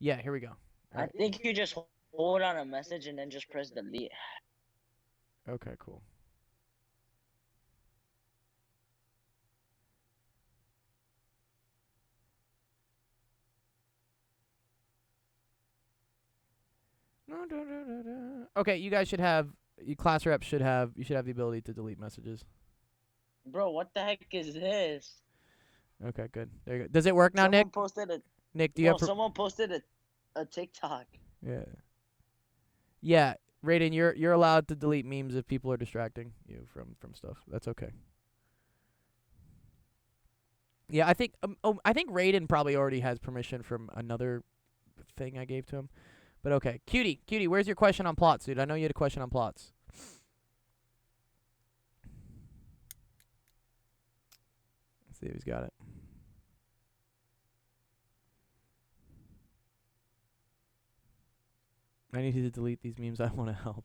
Yeah, here we go. I Alright. think you just hold on a message and then just press delete. Okay, cool. Okay, you guys should have. You class reps should have. You should have the ability to delete messages. Bro, what the heck is this? Okay, good. There you go. Does it work now, Someone Nick? posted a Nick, do you have? someone posted a TikTok. Yeah. Yeah, Raiden, you're allowed to delete memes if people are distracting you from stuff. That's okay. Yeah, I think Raiden probably already has permission from another thing I gave to him. But okay, cutie, where's your question on plots, dude? I know you had a question on plots. Let's see if he's got it. I need you to delete these memes. I want to help.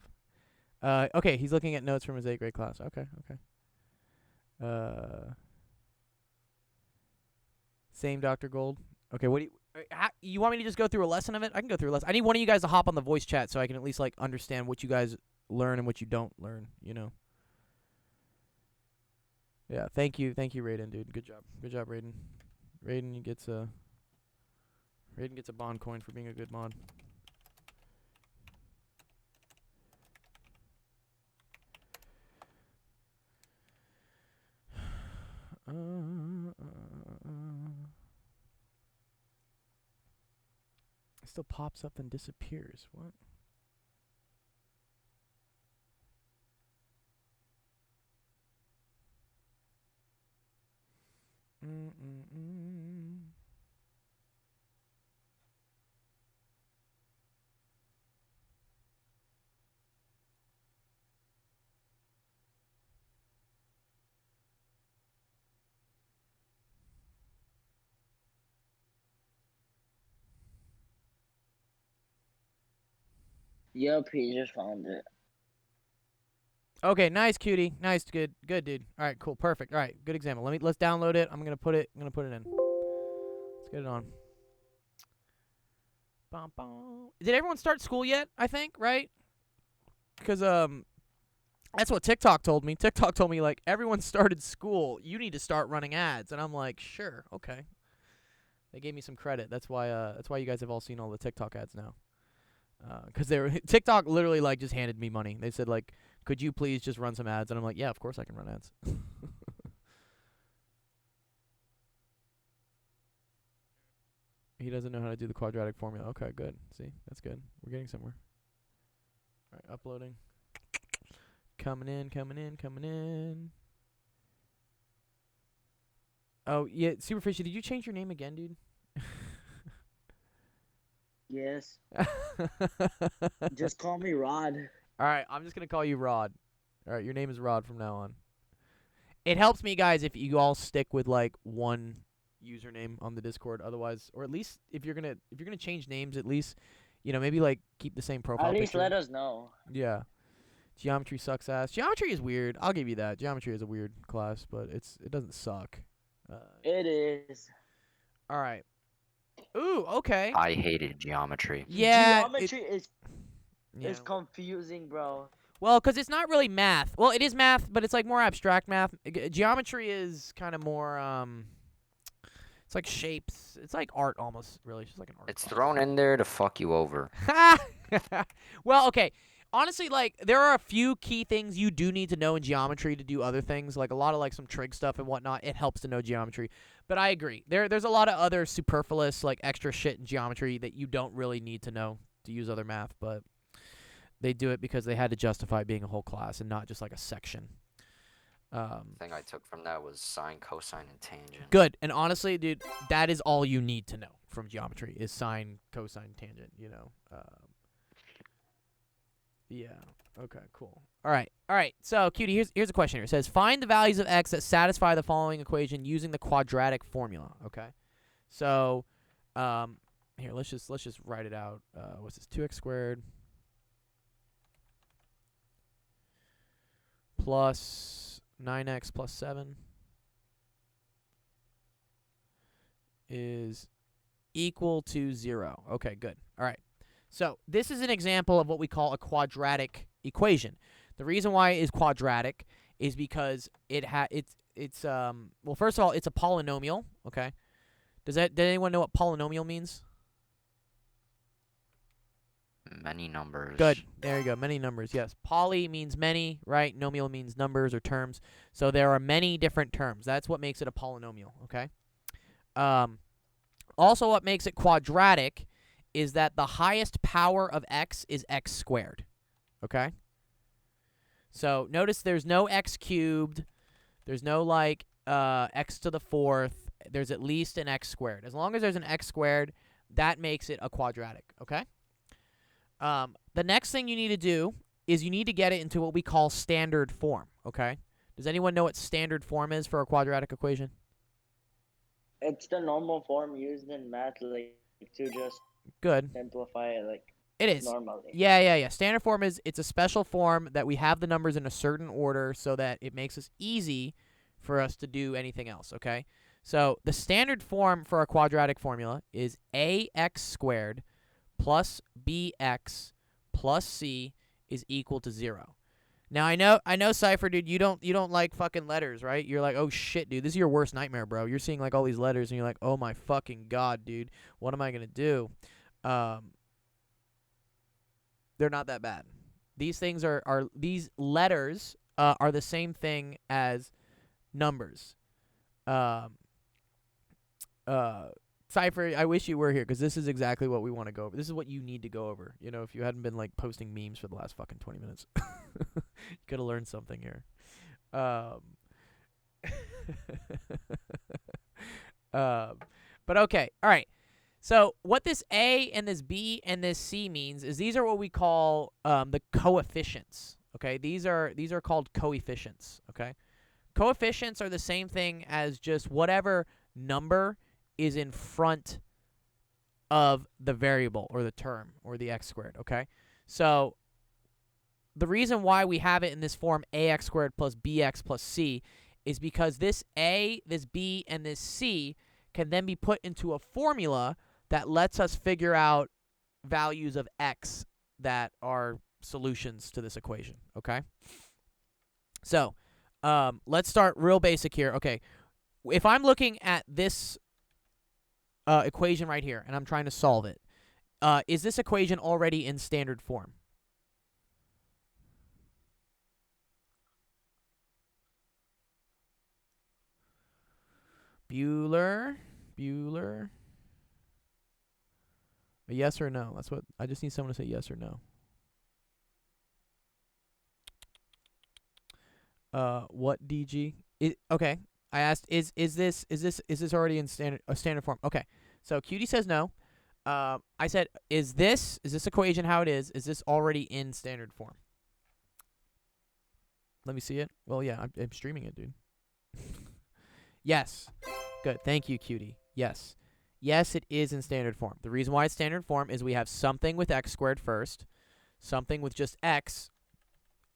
Okay, he's looking at notes from his 8th grade class. Okay. Same Dr. Gold. Okay, what do you want me to just go through a lesson of it? I can go through a lesson. I need one of you guys to hop on the voice chat so I can at least like understand what you guys learn and what you don't learn, you know. Yeah, thank you, Raiden, dude. Good job, Raiden. Raiden gets a bond coin for being a good mod. It still pops up and disappears. What? Yep, he just found it. Okay, nice, cutie. Nice, good, dude. All right, cool, perfect. All right, good example. Let's download it. I'm gonna put it in. Let's get it on. Bum, bum. Did everyone start school yet? I think, right? Because that's what TikTok told me. TikTok told me like everyone started school. You need to start running ads, and I'm like, sure, okay. They gave me some credit. That's why you guys have all seen all the TikTok ads now. Because they were TikTok literally like just handed me money. They said like, could you please just run some ads? And I'm like, yeah, of course I can run ads. He doesn't know how to do the quadratic formula. Okay, good. See, that's good. We're getting somewhere. All right, uploading. Coming in. Oh, yeah, Superfishy, did you change your name again, dude? Yes. Just call me Rod. All right, I'm just going to call you Rod. All right, your name is Rod from now on. It helps me, guys, if you all stick with like one username on the Discord. Otherwise, or at least if you're going to change names, at least, you know, maybe like keep the same profile At least picture. let us know. Yeah. Geometry sucks ass. Geometry is weird. I'll give you that. Geometry is a weird class, but it doesn't suck. It is. All right. Ooh, okay. I hated geometry. Yeah. Geometry is Yeah. confusing, bro. Well, because it's not really math. Well, it is math, but it's like more abstract math. Geometry is kind of more it's like shapes. It's like art almost, really. It's just like an art It's class. thrown in there to fuck you over. Well, okay. Honestly, like there are a few key things you do need to know in geometry to do other things, like a lot of like some trig stuff and whatnot. It helps to know geometry, but I agree. There's a lot of other superfluous like extra shit in geometry that you don't really need to know to use other math, but they do it because they had to justify being a whole class and not just like a section. Thing I took from that was sine, cosine, and tangent. Good, and honestly, dude, that is all you need to know from geometry is sine, cosine, tangent. You know. Yeah. Okay. Cool. All right. So, cutie, here's a question here. It says find the values of x that satisfy the following equation using the quadratic formula. Okay. So, here let's just write it out. What's this? 2x squared plus 9x plus 7 is equal to 0. Okay, good. All right. So this is an example of what we call a quadratic equation. The reason why it is quadratic is because well, first of all, it's a polynomial. Okay. Does anyone know what polynomial means? Many numbers. Good. There you go. Many numbers. Yes. Poly means many, right? Nomial means numbers or terms. So there are many different terms. That's what makes it a polynomial. Okay. Also, what makes it quadratic is that the highest power of x is x squared. Okay. So notice there's no x cubed. There's no like x to the fourth. There's at least an x squared. As long as there's an x squared, that makes it a quadratic. Okay. The next thing you need to do is you need to get it into what we call standard form. Okay. Does anyone know what standard form is for a quadratic equation? It's the normal form used in math, like to just Good. simplify it, like It is. normally. Yeah. Standard form it's a special form that we have the numbers in a certain order so that it makes us easy for us to do anything else, okay? So the standard form for a quadratic formula is ax squared plus bx plus c is equal to 0. Now I know Cypher, dude, you don't like fucking letters, right? You're like, oh shit, dude, this is your worst nightmare, bro. You're seeing like all these letters and you're like, oh my fucking god, dude, what am I gonna do? They're not that bad. These things are these letters are the same thing as numbers. Cypher, I wish you were here because this is exactly what we want to go over. This is what you need to go over. You know, if you hadn't been like posting memes for the last fucking 20 minutes, you could have learned something here. But okay, all right. So what this A and this B and this C means is these are what we call the coefficients. Okay, these are called coefficients. Okay, coefficients are the same thing as just whatever number is in front of the variable or the term or the x squared. Okay, so the reason why we have it in this form ax squared plus bx plus c is because this A, this B, and this C can then be put into a formula that lets us figure out values of x that are solutions to this equation, okay? So, let's start real basic here. Okay, if I'm looking at this equation right here and I'm trying to solve it, is this equation already in standard form? Bueller. A yes or no? That's what I just need someone to say yes or no. What DG? Okay. I asked is this already in standard form? Okay. So Cutie says no. I said is this equation how it is? Is this already in standard form? Let me see it. Well, yeah, I'm streaming it, dude. Yes. Good. Thank you, Cutie. Yes. Yes, it is in standard form. The reason why it's standard form is we have something with x squared first, something with just x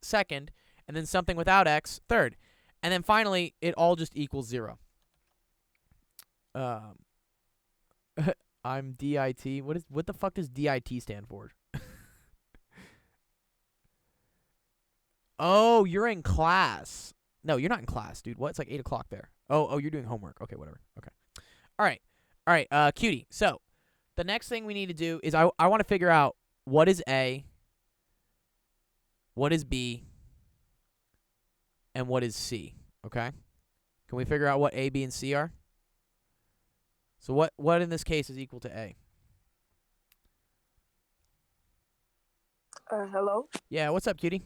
second, and then something without x third. And then finally, it all just equals 0. I'm DIT. What the fuck does DIT stand for? Oh, you're in class. No, you're not in class, dude. What? It's like 8 o'clock there. Oh, you're doing homework. Okay, whatever. Okay. All right, Cutie. So the next thing we need to do is I want to figure out what is A, what is B, and what is C. Okay? Can we figure out what A, B, and C are? So what in this case is equal to A? Hello. Yeah, what's up, Cutie?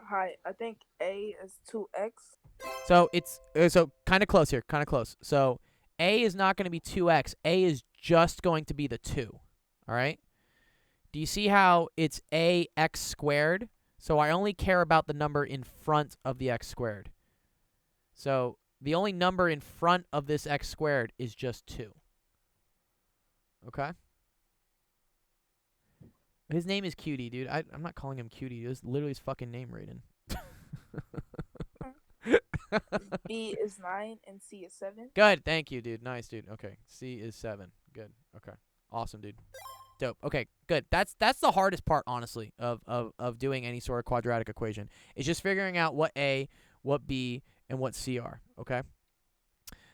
Hi. I think A is 2x. So it's so kind of close here, kind of close. So A is not going to be 2x. A is just going to be the 2. All right? Do you see how it's ax squared? So I only care about the number in front of the x squared. So the only number in front of this x squared is just 2. Okay? His name is Cutie, dude. I'm not calling him Cutie. It's literally his fucking name, Raiden. B is 9 and C is 7. Good. Thank you, dude. Nice, dude. Okay. C is 7. Good. Okay. Awesome, dude. Dope. Okay. Good. That's the hardest part, honestly, of doing any sort of quadratic equation. It's just figuring out what A, what B, and what C are. Okay.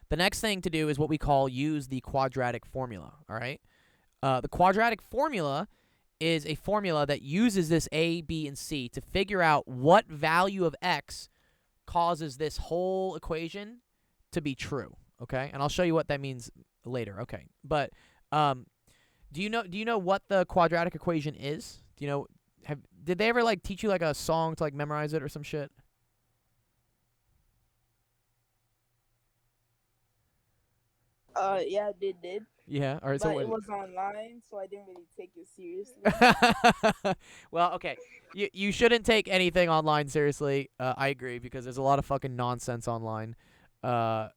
The next thing to do is what we call use the quadratic formula. All right. The quadratic formula is a formula that uses this A, B, and C to figure out what value of X causes this whole equation to be true. Okay, and I'll show you what that means later. Okay, but do you know what the quadratic equation is? Do you know? Did they ever like teach you like a song to like memorize it or some shit? Yeah, they did. Yeah. All right. So But what? it was online, so I didn't really take it seriously. Well, okay. You shouldn't take anything online seriously. I agree because there's a lot of fucking nonsense online. But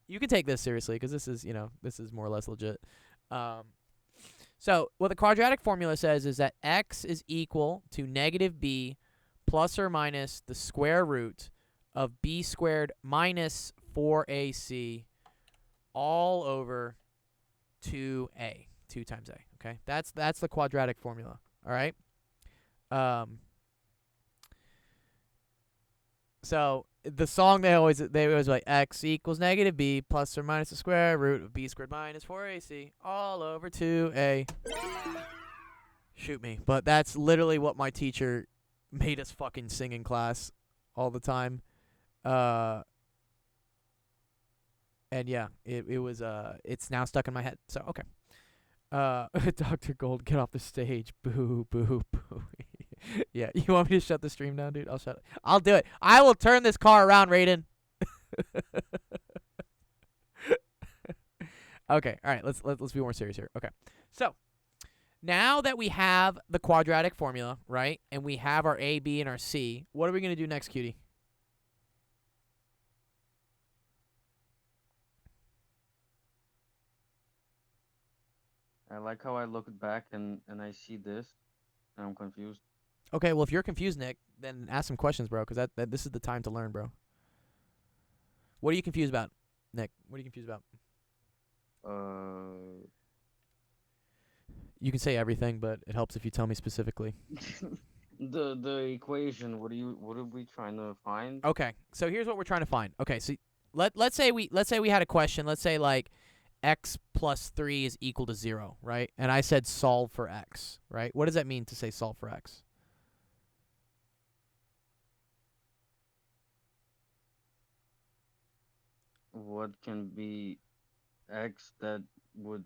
you can take this seriously because this is more or less legit. So what the quadratic formula says is that x is equal to negative b plus or minus the square root of b squared minus 4ac all over 2a, 2 times a. Okay, that's the quadratic formula. All right. So the song they always like x equals negative b plus or minus the square root of b squared minus 4ac all over 2a. Shoot me, but that's literally what my teacher made us fucking sing in class all the time. And yeah, it was it's now stuck in my head. So okay. Dr. Gold, get off the stage. Boo, boo, boo. Yeah, you want me to shut the stream down, dude? I'll shut it. I'll do it. I will turn this car around, Raiden. Okay, all right. Let's be more serious here. Okay, so now that we have the quadratic formula, right, and we have our A, B, and our C, what are we gonna do next, cutie? I like how I look back and I see this, and I'm confused. Okay, well, if you're confused, Nick, then ask some questions, bro, because that this is the time to learn, bro. What are you confused about, Nick? What are you confused about? You can say everything, but it helps if you tell me specifically. the equation. What are we trying to find? Okay, so here's what we're trying to find. Okay, so let's say we had a question. Let's say like x plus 3 is equal to 0, right? And I said solve for x, right? What does that mean to say solve for x? What can be x that would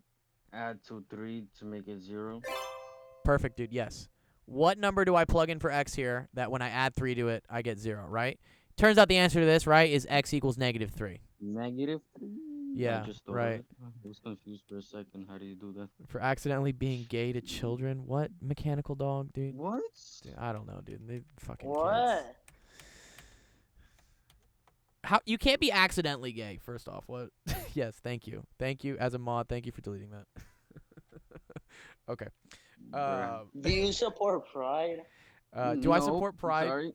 add to 3 to make it 0? Perfect, dude. Yes. What number do I plug in for x here that when I add 3 to it, I get 0, right? Turns out the answer to this, right, is x equals negative 3. Negative 3? Yeah, I just thought right. I was confused for a second. How do you do that? For accidentally being gay to children. What? Mechanical dog, dude? What? Dude, I don't know, dude. They fucking kids. What? How you can't be accidentally gay, first off. What? Yes, thank you. Thank you. As a mod, thank you for deleting that. Okay. Bruh. Do you support Pride? Do I Nope, support Pride? Sorry.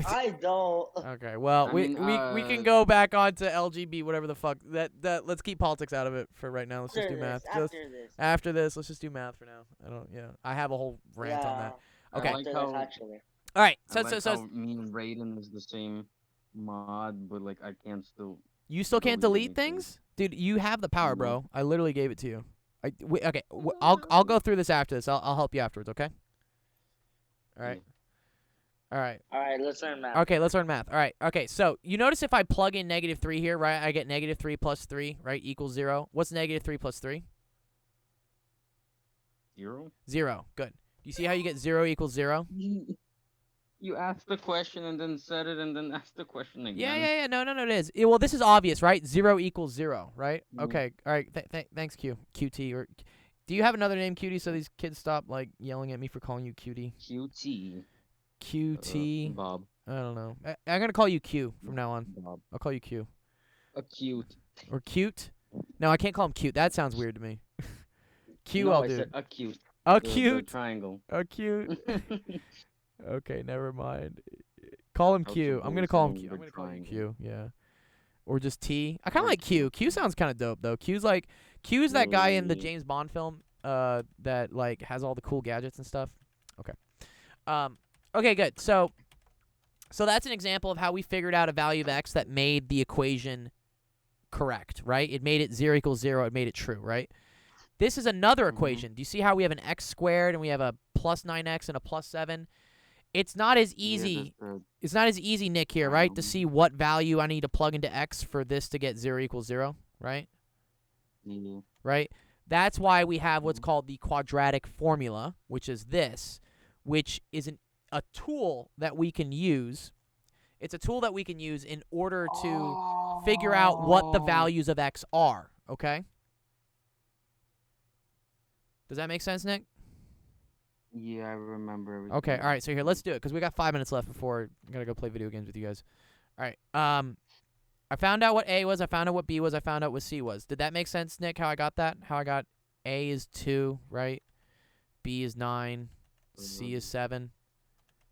I don't. Okay, well, I we mean, can go back on to LGB, whatever the fuck. That let's keep politics out of it for right now. Let's just do math. After this, let's just do math for now. I have a whole rant on that. I Okay. like After how, this, actually. All right. I So like how me and Raiden is the same mod, but like I can't still. you still can't delete delete anything. things, dude. You have the power, No. bro. I literally gave it to you. Okay. I'll go through this after this. I'll help you afterwards. Okay. All right. All right. All right, let's learn math. Okay, let's learn math. All right. Okay, so you notice if I plug in negative 3 here, right, I get negative 3 plus 3, right, equals 0. What's negative 3 plus 3? 0? 0. Good. Do you see how you get 0 equals 0? You asked the question and then said it and then asked the question again. Yeah. No, it is. Well, this is obvious, right? 0 equals 0, right? Mm. Okay. All right. Thanks, QT. Or do you have another name, Cutie, so these kids stop like yelling at me for calling you Cutie? QT. QT. Bob. I don't know. I'm gonna call you Q from now on. Bob. I'll call you Q. Acute. Or cute. No, I can't call him cute. That sounds weird to me. Q, No, I'll I do. said acute. A The cute. triangle. A cute. Okay, never mind. Call him Helps Q. you I'm go gonna call him insane Q. with I'm gonna call you triangle. Q. Yeah. Or just T. I kind of Or like Q. Q. Q sounds kind of dope though. Q's that guy in the Yeah. James Bond film that like has all the cool gadgets and stuff. Okay. Okay, good. So that's an example of how we figured out a value of x that made the equation correct, right? It made it 0 equals 0. It made it true, right? This is another Mhm. equation. Do you see how we have an x squared and we have a plus 9x and a plus 7? It's not as Yeah, that's easy. the It's not as easy, Nick, here, right? To see triangle. what value I need to plug into x for this to get 0 equals 0, right? Yeah. Right? That's why we have what's Mhm. called the quadratic formula, which is this, which is a tool that we can use. It's a tool that we can use in order to figure out what the Oh. values of x are, okay? Does that make sense, Nick? Yeah, I remember Okay, everything all right, so here, now. let's do it, because we got 5 minutes left before I gotta go play video games with you guys. All right, I found out what A was, I found out what B was, I found out what C was. Did that make sense, Nick, how I got that? How I got A is 2, right? B is 9, C is 7.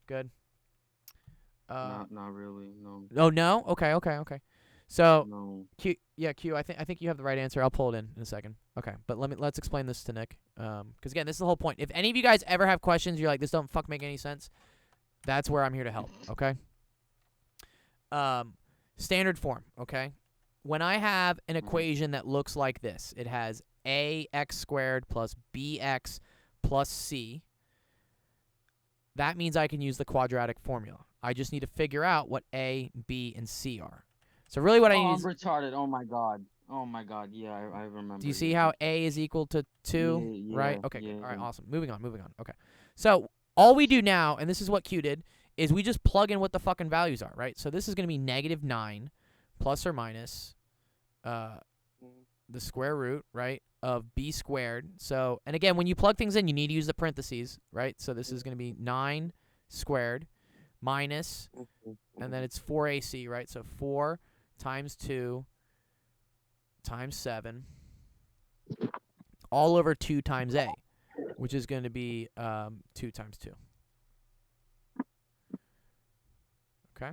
Good. Not really. No. Oh, no? Okay. So, No. Q, yeah, Q, I think you have the right answer. I'll pull it in a second. Okay, but let's explain this to Nick. Because again, this is the whole point. If any of you guys ever have questions, you're like, this don't fuck make any sense, that's where I'm here to help, okay? Standard form, okay? When I have an Mhm. equation that looks like this, it has ax squared plus bx plus c. That means I can use the quadratic formula. I just need to figure out what a, b, and c are. So really what I Oh, need I'm is, retarded. Oh my god. Oh my god. Yeah, I do you remember. see Yeah. how a is equal to 2, Yeah. right? Yeah. Okay, good. All right, Yeah. awesome. Moving on. Okay. So all we do now, and this is what Q did, is we just plug in what the fucking values are, right? So this is going to be -9 plus or minus the square root, right, of b squared. So, and again, when you plug things in, you need to use the parentheses, right? So this is going to be 9 squared minus, and then it's 4ac, right? So 4 times 2 times 7 all over 2 times a, which is going to be 2 times 2. Okay?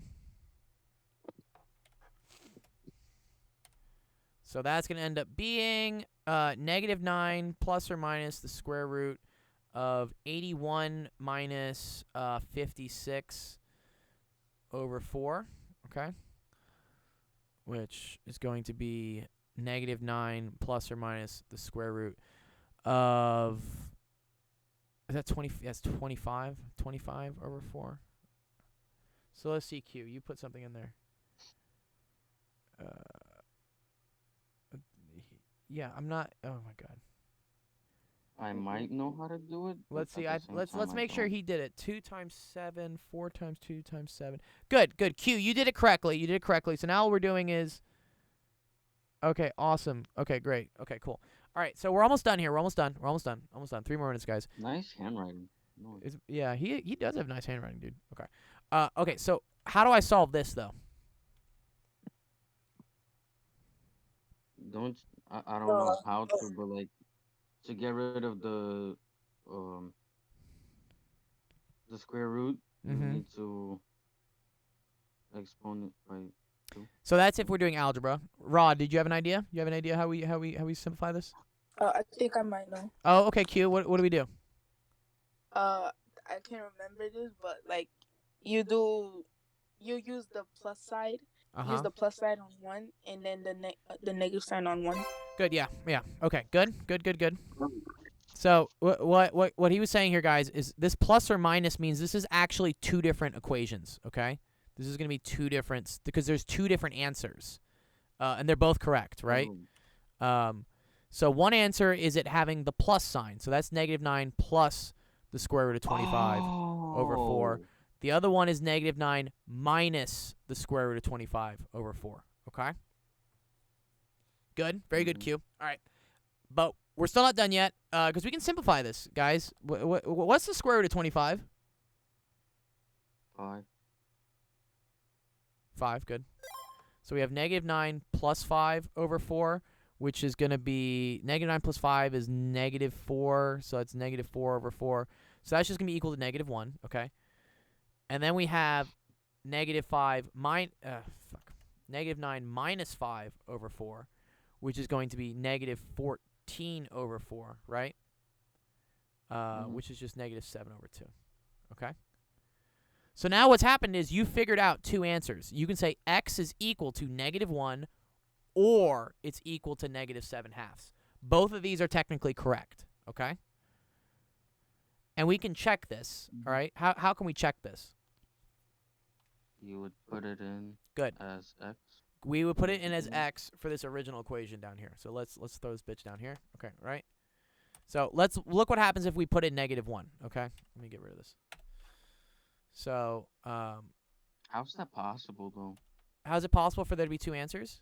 So that's going to end up being -9 plus or minus the square root of 81 minus 56 over 4, okay? Which is going to be -9 plus or minus the square root of, is that 20? That's 25. 25 over 4. So let's see, Q. You put something in there. Yeah, I'm not. Oh my god. I might know how to do it, but Let's see. at the same Let's time, I make sure don't. he did it. 2 times 7, 4 times 2 times 7. Good. Q, you did it correctly. So now all we're doing is, okay, awesome. Okay, great. Okay, cool. All right, so we're almost done here. We're almost done. 3 more minutes, guys. Nice handwriting. No. Yeah, he does have nice handwriting, dude. Okay. Okay, so how do I solve this though? Don't. I don't know how to, but like to get rid of um the square root, you Mhm. need to exponent by 2. So that's if we're doing algebra. Rod, did you have an idea? You have an idea how we simplify this? I think I might know. Oh, okay, Q. What do we do? I can't remember this, but like you use the plus side. Use Uh-huh. the plus side on one, and then the negative sign on one. Good, yeah. Okay, good. So what he was saying here, guys, is this plus or minus means this is actually 2 different equations, okay? This is going to be 2 different, because there's 2 different answers, and they're both correct, right? Oh. So one answer is it having the plus sign, so that's -9 plus the square root of 25 over 4. Oh. The other one is -9 minus the square root of 25 over 4, okay? Good, very good, Mhm. Q. All right, but we're still not done yet, because we can simplify this, guys. What's the square root of 25? 5. 5, good. So we have -9 plus 5 over 4, which is going to be -9 plus 5 is -4, so it's -4 over 4. So that's just going to be equal to -1, okay? And then we have negative 9 minus 5 over 4, which is going to be negative 14 over 4, right? Which is just negative 7 over 2. Okay? So now what's happened is you figured out two answers. You can say x is equal to negative 1 or it's equal to negative 7/2. Both of these are technically correct. Okay? And we can check this. All right? How can we check this? You would put it in Good. as x. We would put it in as x for this original equation down here. So let's throw this bitch down here. Okay, right? So let's look what happens if we put in negative 1. Okay, let me get rid of this. So How's that possible though? how's it possible for there to be two answers?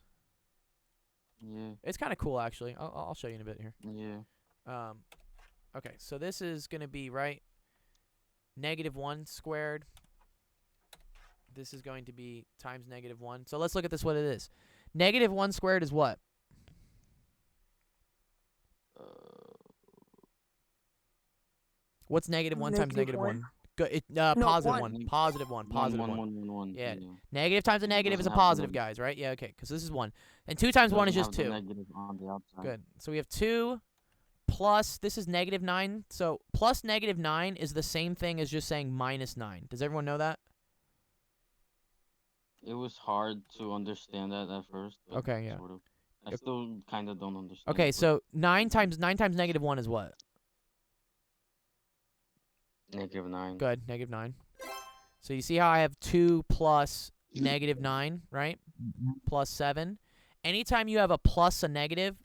Yeah. It's kind of cool actually. I'll show you in a bit here. Yeah. Okay, so this is gonna be right. Negative 1 squared. This is going to be times negative 1. So let's look at this what it is. Negative 1 squared is what? What's negative 1 times negative 1? Good. Positive 1. Positive 1. Positive 1. 1. Yeah. Negative times a negative is a positive, guys, right? Yeah, okay, because this is 1. And 2 times 1 is just 2. Negative on the outside. Good. So we have 2 plus, this is negative 9. So plus negative 9 is the same thing as just saying minus 9. Does everyone know that? It was hard to understand that at first. But Okay, yeah. Sort of. I still kind of don't understand. Okay, it, so 9 times negative 1 is what? negative 9. Good, negative 9. So you see how I have 2 plus negative 9, right? Plus 7. Anytime you have a plus a negative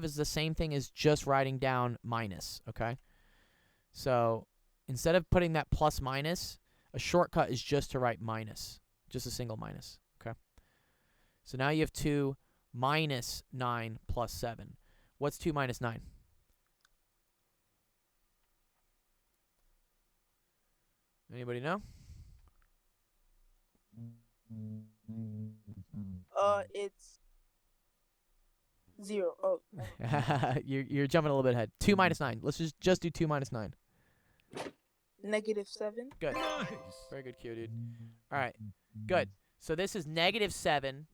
is the same thing as just writing down minus, okay? So instead of putting that plus minus, a shortcut is just to write minus, just a single minus, okay? So now you have 2 minus 9 plus 7. What's 2 minus 9? Anybody know? It's 0. Oh, you're jumping a little bit ahead. 2 minus 9. Let's just do 2 minus 9. negative 7. Good. Very good, Q, dude. All right. Good. So this is negative 7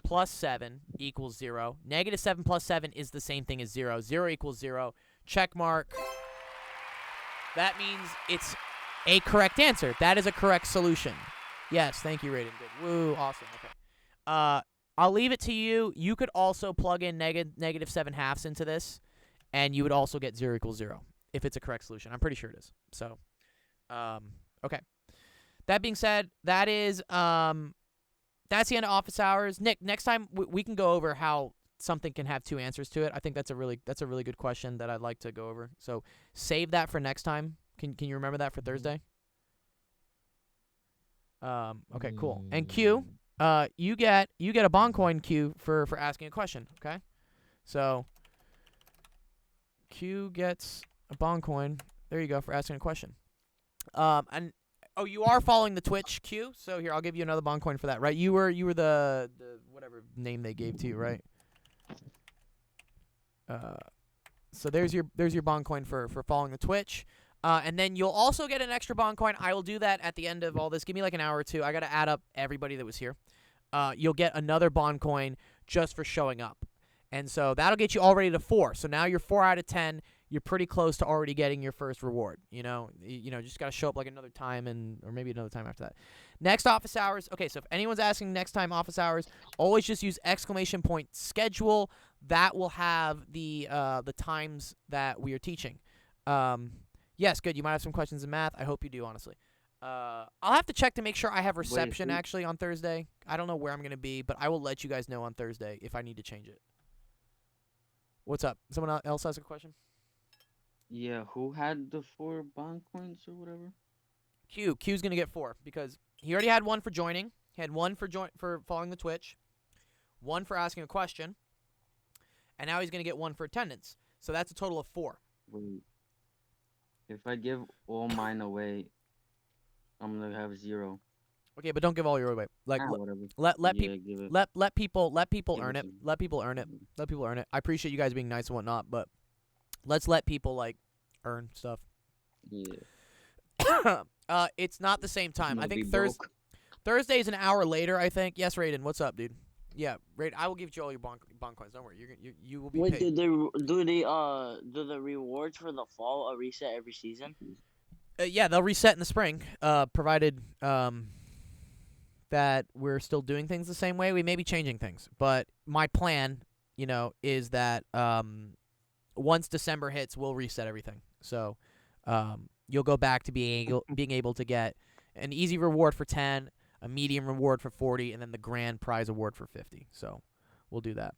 plus 7 equals 0. Negative 7 plus 7 is the same thing as 0. 0 equals 0. Check mark. That means it's a correct answer. That is a correct solution. Yes, thank you, Raiden. Good. Woo, awesome. Okay. I'll leave it to you. You could also plug in negative 7/2 into this, and you would also get 0 equals 0 if it's a correct solution. I'm pretty sure it is. So, okay. That being said, that is that's the end of office hours. Nick, next time we can go over how something can have two answers to it. I think that's a really good question that I'd like to go over. So save that for next time. Can you remember that for Thursday? Okay, cool. And Q, you get a bond coin, Q, for asking a question. Okay, so Q gets a bond coin. There you go, for asking a question. And oh, you are following the Twitch, Q. So here, I'll give you another bond coin for that. Right? You were the whatever name they gave to you, right? So there's your bond coin for following the Twitch. And then you'll also get an extra bond coin. I will do that at the end of all this. Give me like an hour or two. I got to add up everybody that was here. You'll get another bond coin just for showing up. And so that'll get you already to 4. So now you're 4 out of 10. You're pretty close to already getting your first reward. You know, just got to show up like another time or maybe another time after that. Next office hours. Okay, so if anyone's asking next time office hours, always just use ! schedule. That will have the times that we are teaching. Yes, good. You might have some questions in math. I hope you do, honestly. I'll have to check to make sure I have reception actually on Thursday. I don't know where I'm going to be, but I will let you guys know on Thursday if I need to change it. What's up? Someone else has a question? Yeah, who had the 4 bond coins or whatever? Q's going to get 4 because he already had 1 for joining. He had 1 for following the Twitch, 1 for asking a question, and now he's going to get 1 for attendance. So that's a total of 4. Wait. If I give all mine away, I'm gonna have 0. Okay, but don't give all your away. Like whatever. let Yeah, people give it. let people Give earn it it. to me. Let people earn it. Let people earn it. I appreciate you guys being nice and whatnot, but let's let people like earn stuff. Yeah. It's not the same time. Gonna I think be Thursday. broke. Thursday's an hour later, I think. Yes, Raiden, what's up, dude? Yeah, Raiden, I will give you all your bond coins. Don't worry, you will be Wait, paid. do the rewards for the fall reset every season? Yeah, they'll reset in the spring, provided that we're still doing things the same way. We may be changing things, but my plan, is that once December hits, we'll reset everything. So you'll go back to being able to get an easy reward for 10, a medium reward for 40, and then the grand prize award for 50. So we'll do that.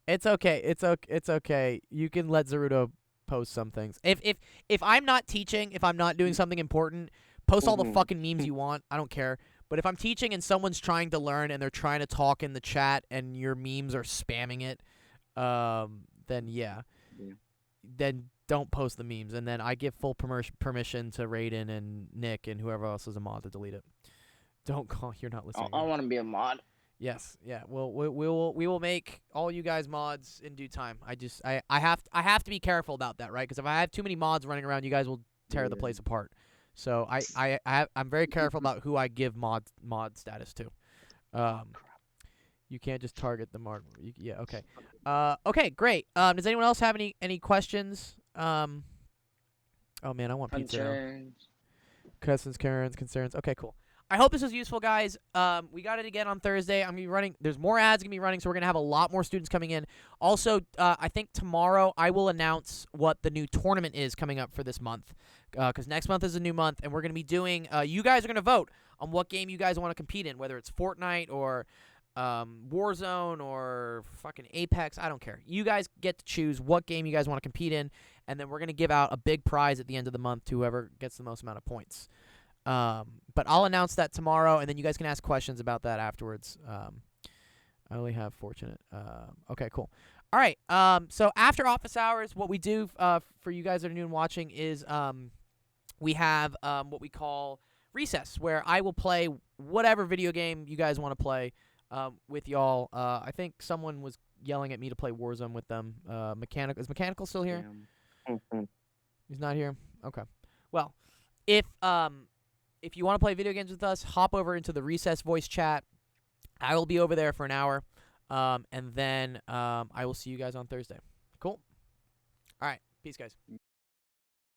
It's okay. It's okay. You can let Zaruto post some things. If I'm not teaching, if I'm not doing something important, post all the fucking memes you want. I don't care. But if I'm teaching and someone's trying to learn and they're trying to talk in the chat and your memes are spamming it, then yeah. Then don't post the memes. And then I give full permission to Raiden and Nick and whoever else is a mod to delete it. Don't call. You're not listening. I want to be a mod. Yes, yeah. We will make all you guys mods in due time. I have to be careful about that, right? Because if I have too many mods running around, you guys will tear the place apart. So I'm very careful about who I give mod status to. You can't just target the mod. Yeah, okay. Okay, great. Does anyone else have any questions? Oh man, I want pizza now. Questions, concerns. Okay, cool. I hope this was useful, guys. We got it again on Thursday. I'm gonna be running. There's more ads gonna be running, so we're gonna have a lot more students coming in. Also, I think tomorrow I will announce what the new tournament is coming up for this month, because next month is a new month, and we're gonna be doing. You guys are gonna vote on what game you guys want to compete in, whether it's Fortnite or Warzone or fucking Apex. I don't care. You guys get to choose what game you guys want to compete in, and then we're gonna give out a big prize at the end of the month to whoever gets the most amount of points. But I'll announce that tomorrow, and then you guys can ask questions about that afterwards. I only have fortunate. Okay, cool. All right. So after office hours, what we do for you guys that are new and watching is we have what we call recess, where I will play whatever video game you guys want to play with y'all. I think someone was yelling at me to play Warzone with them. Is Mechanical still here? He's not here? Okay. Well, if you want to play video games with us, hop over into the recess voice chat. I will be over there for an hour, and then I will see you guys on Thursday. Cool? All right. Peace, guys.